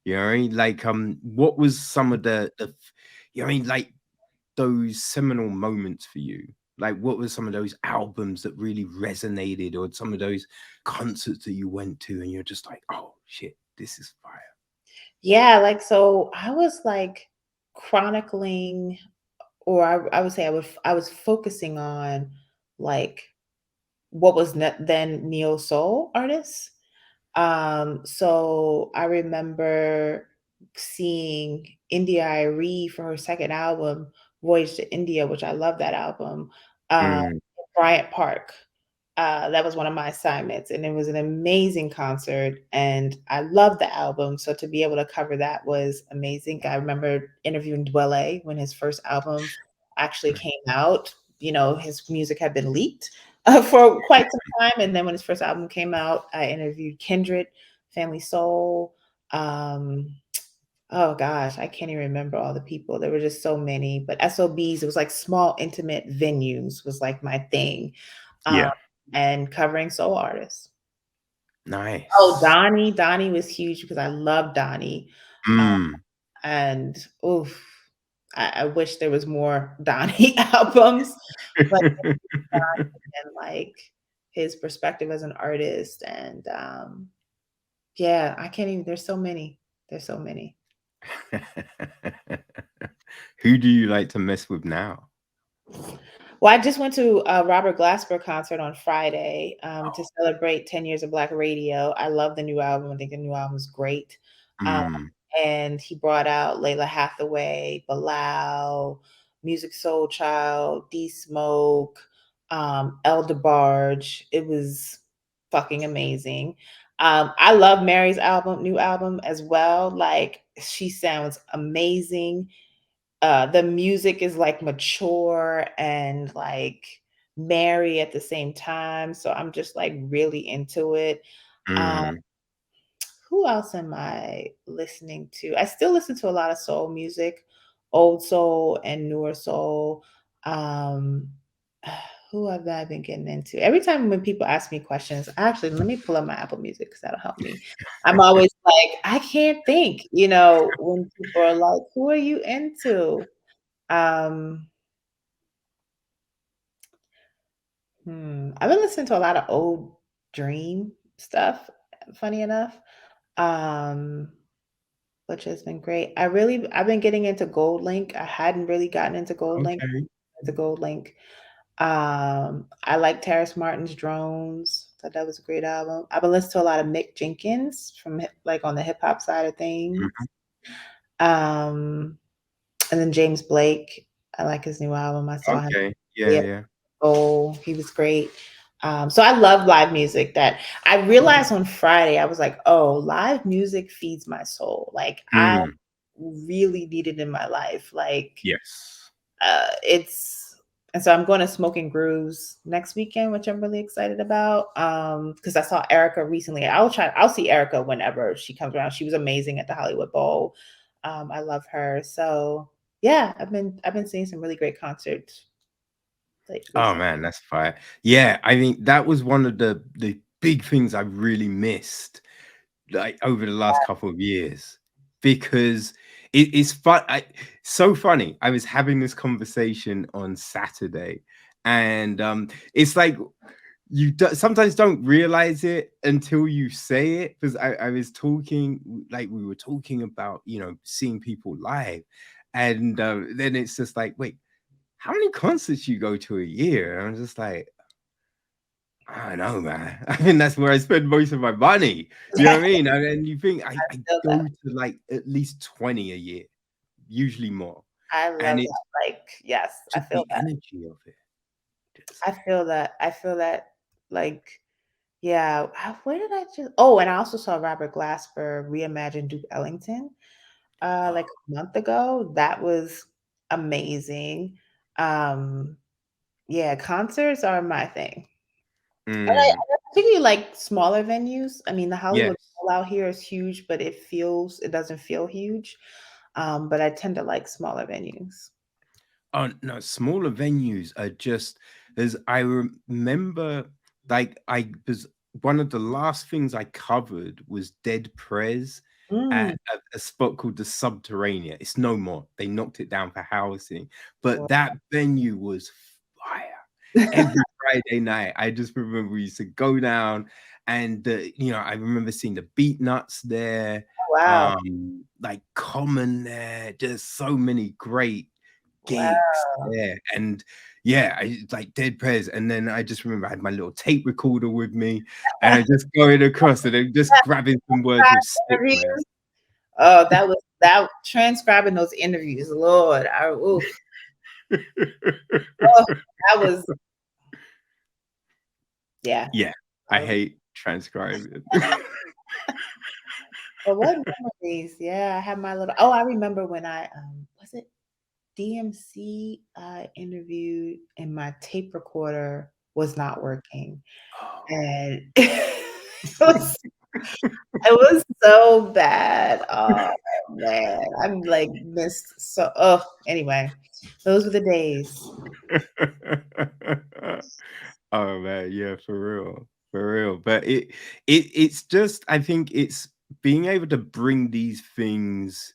You know what I mean? Like, what was some of the you know what I mean, like those seminal moments for you? Like, what were some of those albums that really resonated, or some of those concerts that you went to, and you're just like, oh shit, this is fire. Yeah, like, so I was like chronicling, or I would say I was focusing on like what was then neo soul artists. So I remember seeing India Arie for her second album, Voyage to India, which I love that album. Mm, Bryant Park. That was one of my assignments, and it was an amazing concert, and I loved the album. So to be able to cover that was amazing. I remember interviewing Dwele when his first album actually mm. came out. You know, his music had been leaked for quite some time, and then when his first album came out, I interviewed Kindred, Family Soul. Um, oh gosh, I can't even remember all the people. There were just so many. But SOBs, it was like small, intimate venues was like my thing, um, Yeah. and covering soul artists. Oh, Nice. Donnie was huge because I love Donnie, Mm. and oof, I wish there was more Donnie albums, but and like his perspective as an artist, and yeah, I can't even. There's so many. There's so many. Who do you like to mess with now? Well, I just went to a Robert Glasper concert on Friday, to celebrate 10 years of Black radio. I love the new album. I think the new album is great. Um, Mm. and he brought out Layla Hathaway, Bilal, Music Soul Child, D Smoke, El DeBarge. It was fucking amazing. I love Mary's new album as well. Like, she sounds amazing. The music is like mature and like merry at the same time. So I'm just like really into it. Um, Mm. who else am I listening to? I still listen to a lot of soul music, old soul and newer soul. Um, who have I been getting into? Every time when people ask me questions, actually, let me pull up my Apple Music because that'll help me. I'm always like, I can't think, when people are like, who are you into? Um, I've been listening to a lot of old Dream stuff, funny enough, um, which has been great. I've been getting into Gold Link. I hadn't really gotten into Gold Link. Okay. Into Gold Link. I like Terrace Martin's Drones. Thought that was a great album. I've been listening to a lot of Mick Jenkins from like on the hip hop side of things. Mhm. Um, and then James Blake. I like his new album. I saw him. Okay. Yeah, Yeah. yeah. Oh, he was great. So I love live music. That I realized on Friday, I was like, oh, live music feeds my soul. Like, I Mm. really need it in my life. Like, Yes. it's and so I'm going to Smoking Grooves next weekend, which I'm really excited about. Because I saw Erica recently. I'll see Erica whenever she comes around. She was amazing at the Hollywood Bowl. I love her. So yeah, I've been seeing some really great concerts Oh recently. man, that's fire. Yeah, I think that was one of the big things I really missed, like, over the last couple of years, because it's fun. So funny. I was having this conversation on Saturday, and it's like sometimes don't realize it until you say it. Because I was talking, like, we were talking about, seeing people live, and then it's just like, wait, how many concerts you go to a year? And I'm just like, I don't know, man. I think that's where I spend most of my money. You know what I mean? And you think I Feel go that. to like at least 20 a year, usually more. I And love it's that. Like, yes, I just feel the that. energy of it. Just I feel that. I feel that. Like, yeah. Where did I just? Oh, and I also saw Robert Glasper reimagine Duke Ellington, like oh, a month ago. That was amazing. Um, yeah, concerts are my thing. And mm, I particularly like smaller venues. I mean, the yes. Hollywood Bowl out here is huge, but it doesn't feel huge. But I tend to like smaller venues. Oh no, smaller venues are just there's I remember, like, I was one of the last things I covered was Dead Prez Mm. at a spot called the Subterranean. It's no more. They knocked it down for housing, but that venue was fire. every Friday night. I just remember we used to go down, and I remember seeing the Beat Nuts there, Wow. like Common there, just so many great gigs Wow. there. And yeah, I like Dead Prez. And then I just remember I had my little tape recorder with me, and I just going across and then just grabbing some words with stick, man. Interviews. Oh, that transcribing those interviews, Lord. Oof. Oh, that was yeah. Yeah, I Um, hate transcribing. but what memories? Yeah, I had my little. Oh, I remember when I was it DMC I interviewed and my tape recorder was not working, Oh. and it was so bad. Oh man, I'm like missed so. Oh, anyway, those were the days. Oh man, yeah, for real, for real. But it's just I think it's being able to bring these things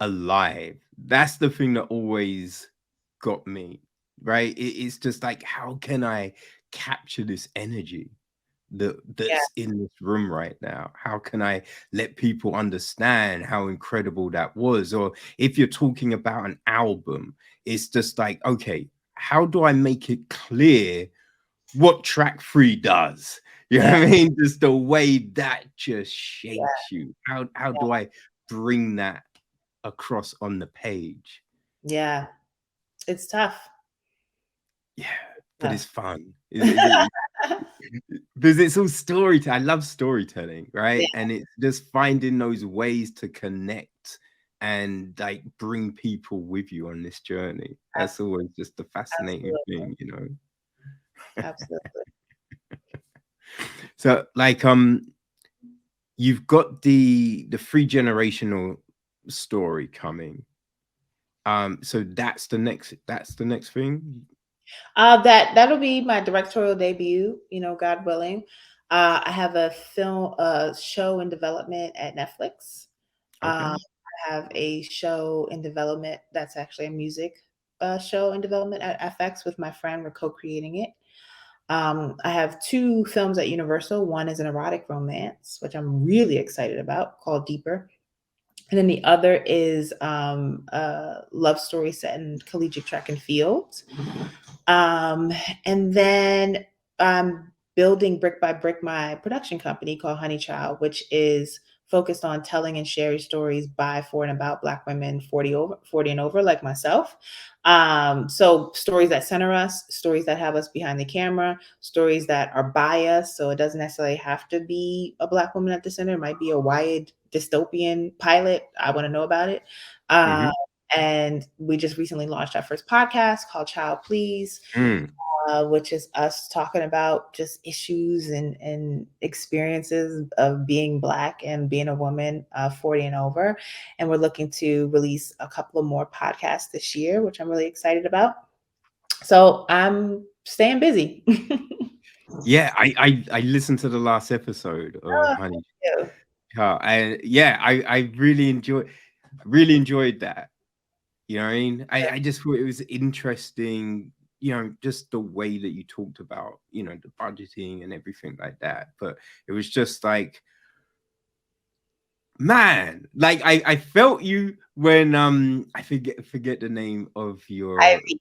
alive. That's the thing that always got me, right? It's just like, how can I capture this energy Yeah, that's in this room right now? How can I let people understand how incredible that was? Or if you're talking about an album, it's just like, okay, how do I make it clear what track three does? You know yeah, what I mean? Just the way that just yeah, shakes you. How do I bring that across on the page? yeah. It's tough. Yeah, but it's Tough. fun. Because it's all storytelling. I love storytelling, Yeah, right? And it's just finding those ways to connect and like bring people with you on this journey. That's absolutely, always just the fascinating absolutely, thing. absolutely. So like you've got the free generational story coming. So that's the next thing. That'll be my directorial debut. God willing. I have a show in development at Netflix. Okay. I have a show in development that's actually a music show in development at FX with my friend. We're co-creating it. I have two films at Universal. One is an erotic romance, which I'm really excited about, called Deeper. And then the other is a love story set in collegiate track and field. Um, and then I'm building brick by brick my production company called Honey Child, which is focused on telling and sharing stories by, for, and about Black women 40 and over, like myself. So stories that center us, stories that have us behind the camera, stories that are by us. So it doesn't necessarily have to be a Black woman at the center. It might be a wide dystopian pilot. I want to know about it. Uh, Hmm. and we just recently launched our first podcast called Child Please, Mm. which is us talking about just issues and experiences of being Black and being a woman 40 and over. And we're looking to release a couple of more podcasts this year, which I'm really excited about. So I'm staying busy. Yeah, I listened to the last episode of Oh, Honey. thank you. And yeah, I really enjoyed that. You know what I mean? I just thought it was interesting, just the way that you talked about, the budgeting and everything like that. But it was just like, man, like I felt you when I forget the name of your. Ivy.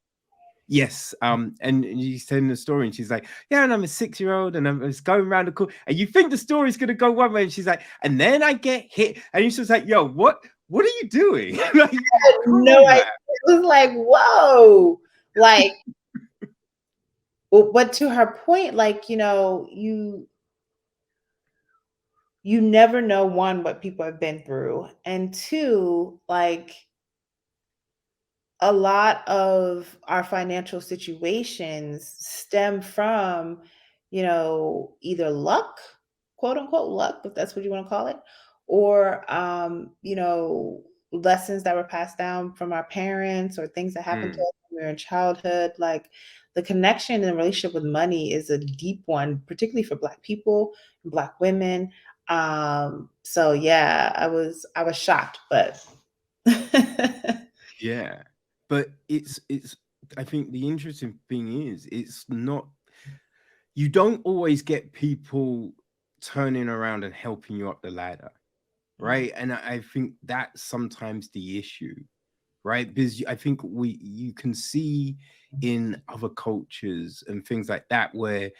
Yes, and you telling the story, and she's like, "Yeah, and I'm a 6-year-old, and I'm just going around the corner, and you think the story's gonna go one way, and she's like, and then I get hit, and you're just like, yo, what are you doing? Like, come No on, idea. man." It was like, whoa. Like, but to her point, like, you never know, one, what people have been through, and two, like, a lot of our financial situations stem from, either luck, quote unquote luck, if that's what you want to call it, or lessons that were passed down from our parents or things that happened to Mm, us when we were in childhood. Like, the connection and relationship with money is a deep one, particularly for Black people and Black women. So yeah, I was shocked, but yeah, but it's I think the interesting thing is it's not, you don't always get people turning around and helping you up the ladder, Mm. right? And I think that's sometimes the issue, right? Because I think you can see in other cultures and things like that where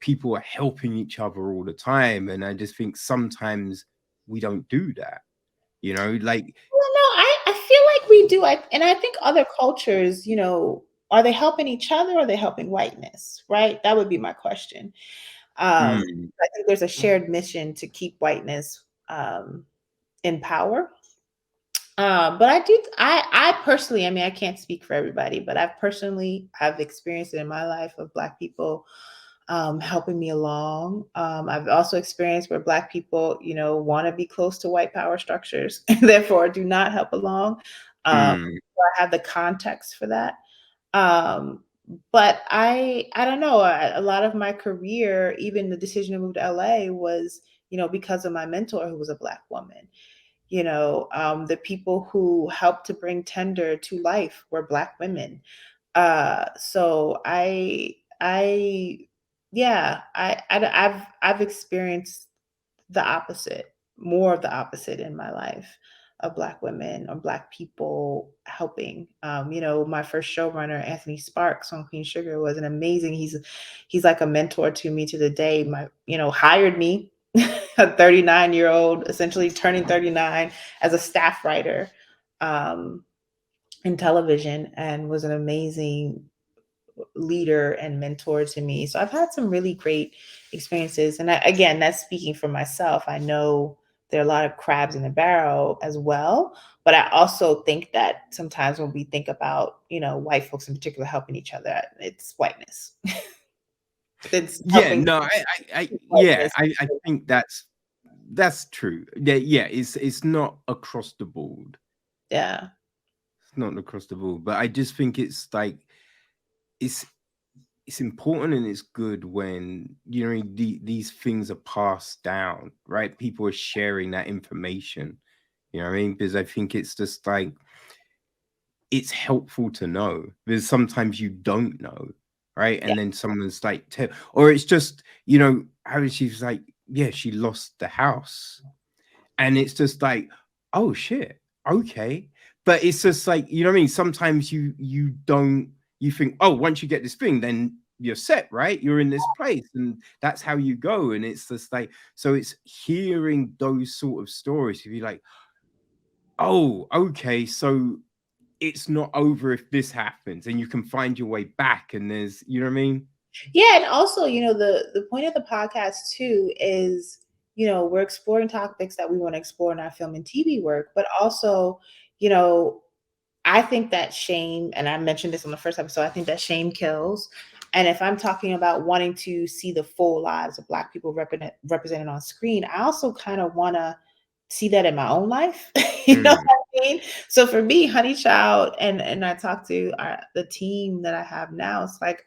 people are helping each other all the time, and I just think sometimes we don't do that, like. Well, no, I feel like we do. And I think other cultures, are they helping each other or are they helping whiteness? Right? That would be my question. Mm, I think there's a shared mission to keep whiteness in power. But I personally, I mean, I can't speak for everybody, but I personally have experienced it in my life of Black people helping me along. I've also experienced where Black people, want to be close to white power structures and therefore do not help along. mm, So I have the context for that. Um, but I don't know. A lot of my career, even the decision to move to LA, was because of my mentor who was a Black woman. The people who helped to bring Tender to life were Black women. So yeah, I've experienced the opposite, more of the opposite in my life of Black women or Black people helping. My first showrunner, Anthony Sparks on Queen Sugar, was an amazing. He's like a mentor to me to the day. Hired me, a 39-year-old, essentially turning 39, as a staff writer. Um, in television, and was an amazing leader and mentor to me. So I've had some really great experiences. And again, that's speaking for myself. I know there are a lot of crabs in the barrel as well. But I also think that sometimes when we think about, white folks in particular helping each other, it's whiteness. It's yeah, helping no, I yeah, whiteness. I think that's true. Yeah, yeah, it's not across the board. Yeah. It's not across the board, but I just think it's like it's it's important and it's good when these things are passed down, right? People are sharing that information. You know what I mean? Because I think it's just like it's helpful to know because sometimes you don't know, right? Yeah. And then someone's like, or it's just, how she's like, yeah, she lost the house. And it's just like, oh shit, okay. But it's just like, you know what I mean? Sometimes you don't, you think, oh, once you get this thing, then you're set, right? You're in this place, and that's how you go. And it's just like, so it's hearing those sort of stories to be like, oh, okay, so it's not over if this happens, and you can find your way back. And there's, you know what I mean? Yeah, and also, the point of the podcast too is, we're exploring topics that we want to explore in our film and TV work, but also, you know, I think that shame, and I mentioned this on the first episode, I think that shame kills. And if I'm talking about wanting to see the full lives of Black people represented on screen, I also kind of want to see that in my own life. You know Mm, what I mean? So for me, Honey Child, and I talk to the team that I have now, it's like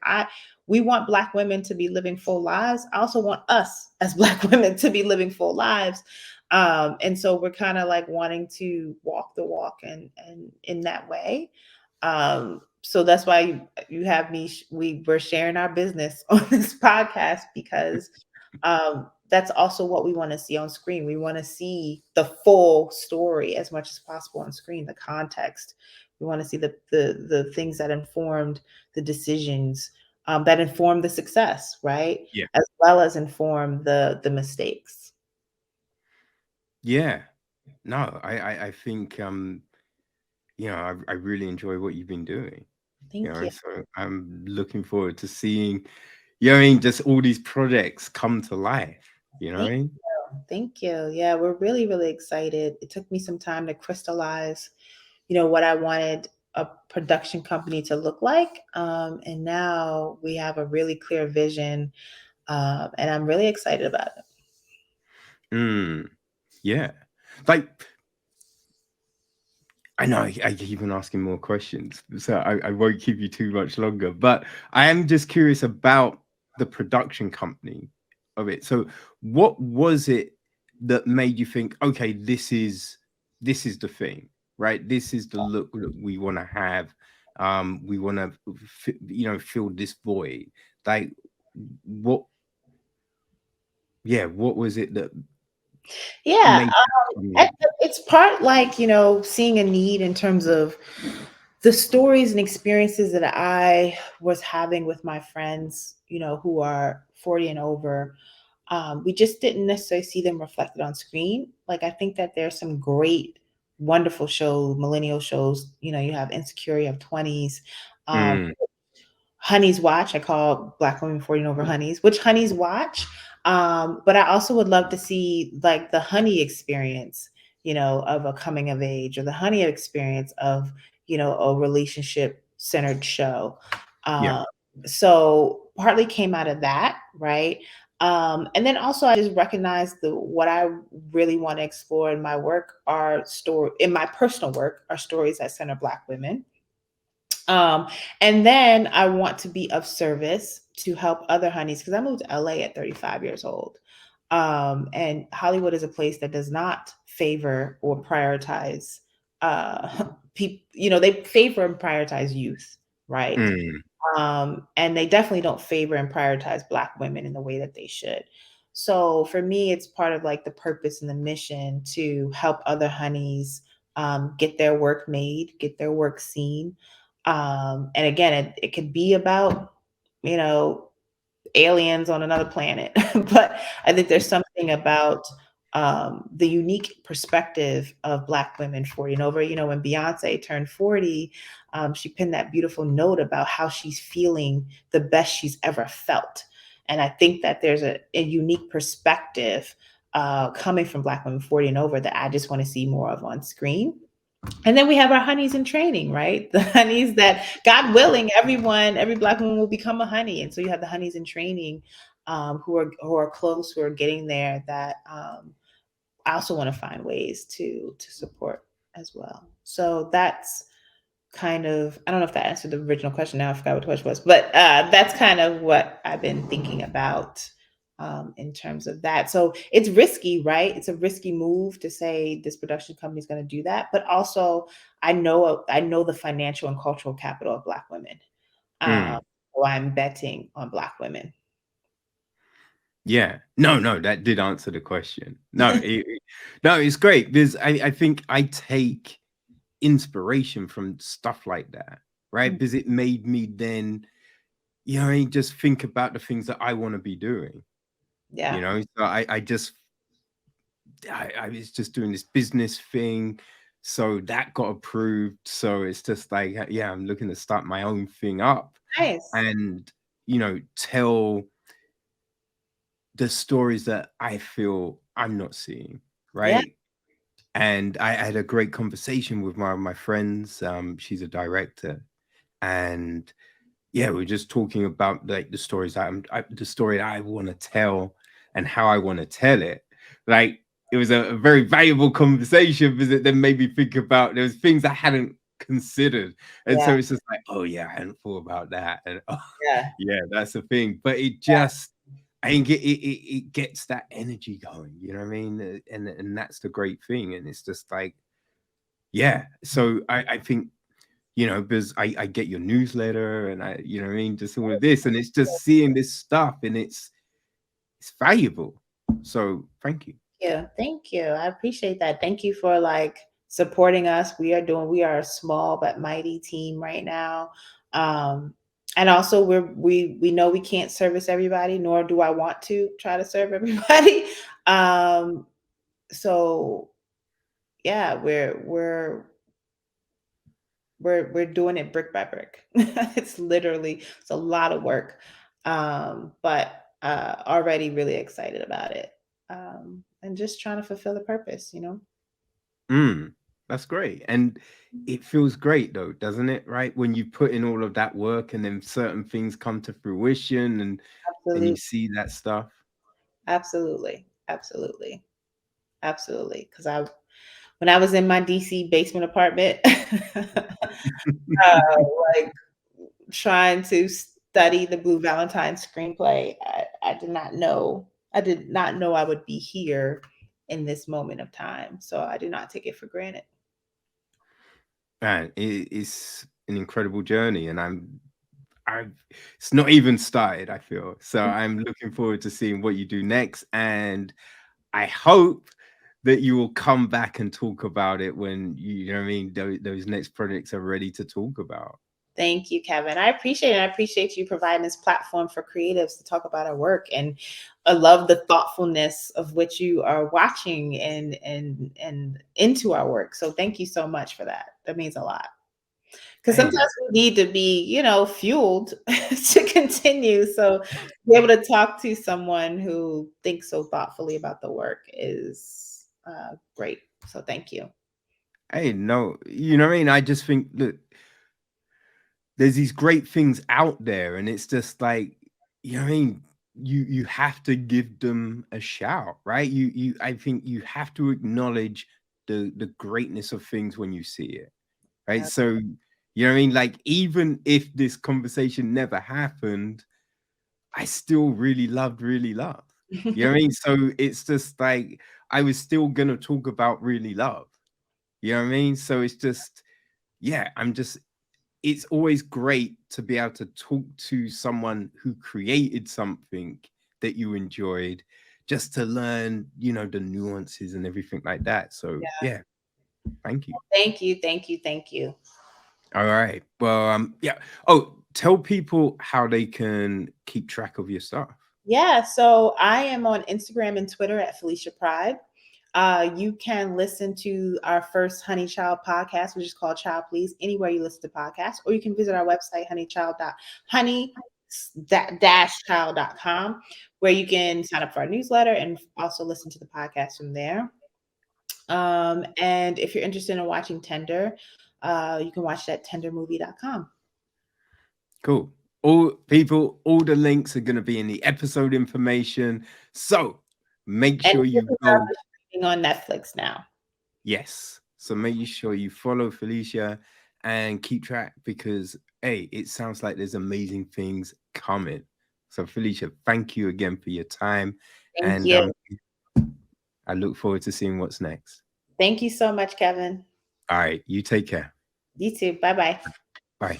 we want Black women to be living full lives. I also want us as Black women to be living full lives. And so we're kind of like wanting to walk the walk and in that way. So that's why you have me. We're sharing our business on this podcast because that's also what we want to see on screen. We want to see the full story as much as possible on screen, the context. We want to see the things that informed the decisions, that inform the success, right? yeah. As well as inform the mistakes. Yeah. No, I think I really enjoy what you've been doing. Thank you. So I'm looking forward to seeing, I mean, just all these projects come to life. You know what Thank I mean? you. Thank you. Yeah, we're really, really excited. It took me some time to crystallize, what I wanted a production company to look like. And now we have a really clear vision. And I'm really excited about it. Mm, yeah. Like, I know I keep on asking more questions, so I won't keep you too much longer. But I am just curious about the production company of it. So, what was it that made you think, okay, this is the thing, right? This is the look that we want to have. We want to fill this void. Like, what what was it that Yeah, made that come in? it's part like, seeing a need in terms of the stories and experiences that I was having with my friends, who are 40 and over. We just didn't necessarily see them reflected on screen. Like, I think that there's some great, wonderful shows, millennial shows. You have Insecure, you have 20s. Um, Mm, Honey's Watch. I call Black women 40 and over Honeys, which Honey's Watch. But I also would love to see like the honey experience, of a coming of age, or the honey experience of, a relationship centered show. yeah. Um, so partly came out of that, right? And then also I just recognize what I really want to explore in my work are story in my personal work are stories that center Black women. um, and then I want to be of service to help other honeys because I moved to LA at 35 years old. And Hollywood is a place that does not favor or prioritize people, they favor and prioritize youth, right? Mm, And they definitely don't favor and prioritize Black women in the way that they should. So for me, it's part of like the purpose and the mission to help other honeys get their work made, get their work seen. And again, it could be about, you know, aliens on another planet. But I think there's something about the unique perspective of Black women 40 and over. When Beyonce turned 40, she penned that beautiful note about how she's feeling the best she's ever felt. And I think that there's a unique perspective coming from Black women 40 and over that I just want to see more of on screen. And then we have our honeys in training, right? The honeys that, God willing, every Black woman will become a honey. And so you have the honeys in training, who are close, who are getting there. That I also want to find ways to support as well. So that's kind of, I don't know if that answered the original question. Now I forgot what the question was, but that's kind of what I've been thinking about in terms of that. So it's risky, right? It's a risky move to say this production company is going to do that, but also I know the financial and cultural capital of Black women. Um, mm. so I'm betting on Black women. Yeah. No, no, that did answer the question. No, no, it's great because I think I take inspiration from stuff like that, right? Because it made me then, just think about the things that I want to be doing. Yeah. So I was just doing this business thing, so that got approved. So it's just like, yeah, I'm looking to start my own thing up Nice. and tell the stories that I feel I'm not seeing, Yeah. right? And I had a great conversation with one of my friends. She's a director, and yeah, we're just talking about like the stories the story that I want to tell and how I want to tell it. Like it was a very valuable conversation because it then made me think about there was things I hadn't considered, and Yeah. so it's just like, oh yeah, I hadn't thought about that, and oh Yeah. yeah, that's the thing. But it just, I think it gets that energy going. You know what I mean? And that's the great thing, and it's just like, yeah. So I think because I get your newsletter and you know what I mean, just all of this, and it's just seeing this stuff and it's valuable. So thank you. Yeah, thank you. I appreciate that. Thank you for like supporting us. We are a small but mighty team right now. Um, and also we know we can't service everybody, nor do I want to try to serve everybody. Um, so yeah, we're doing it brick by brick. It's a lot of work. But already really excited about it. And just trying to fulfill the purpose. Mm, that's great. And it feels great though, doesn't it? Right? When you put in all of that work and then certain things come to fruition and you Absolutely, see that stuff. absolutely, absolutely, absolutely. Because when I was in my DC basement apartment, like trying to study the Blue Valentine screenplay, I did not know I would be here in this moment of time. So I do not take it for granted. Man, an incredible journey, and I've it's not even started, I feel. So I'm looking forward to seeing what you do next, and I hope that you will come back and talk about it when you know what I mean, those next projects are ready to talk about. Thank you, Kevin. I appreciate it. I appreciate you providing this platform for creatives to talk about our work. And I love the thoughtfulness of which you are watching and into our work. So thank you so much for that. That means a lot. Because Hey, sometimes we need to be, fueled to continue. So be able to talk to someone who thinks so thoughtfully about the work is great. So thank you. hey, no, you know what I mean? I just think that there's these great things out there, and it's just like, you know what I mean? You have to give them a shout, right? You I think you have to acknowledge the greatness of things when you see it, right? Yeah. So you know what I mean? Like, even if this conversation never happened, I still really love. You know what I mean? So it's just like I was still gonna talk about really love. You know what I mean? So it's just, yeah, it's always great to be able to talk to someone who created something that you enjoyed, just to learn, the nuances and everything like that. So yeah, thank you. Thank you. Thank you. Thank you. All right. Well, yeah. Oh, tell people how they can keep track of your stuff. Yeah, so I am on Instagram and Twitter at Felicia Pride. You can listen to our first Honey Child podcast, which is called Child Please, anywhere you listen to podcasts, or you can visit our website, honey-child.com, where you can sign up for our newsletter and also listen to the podcast from there. And if you're interested in watching Tender, you can watch it at tendermovie.com. Cool. All the links are going to be in the episode information. So make And sure this you is go. on Netflix now. Yes. So make sure you follow Felicia and keep track, because, hey, it sounds like there's amazing things coming. So, Felicia, thank you again for your time. Thank And you. I look forward to seeing what's next. Thank you so much, Kevin. All right. You take care. You too. Bye bye. Bye.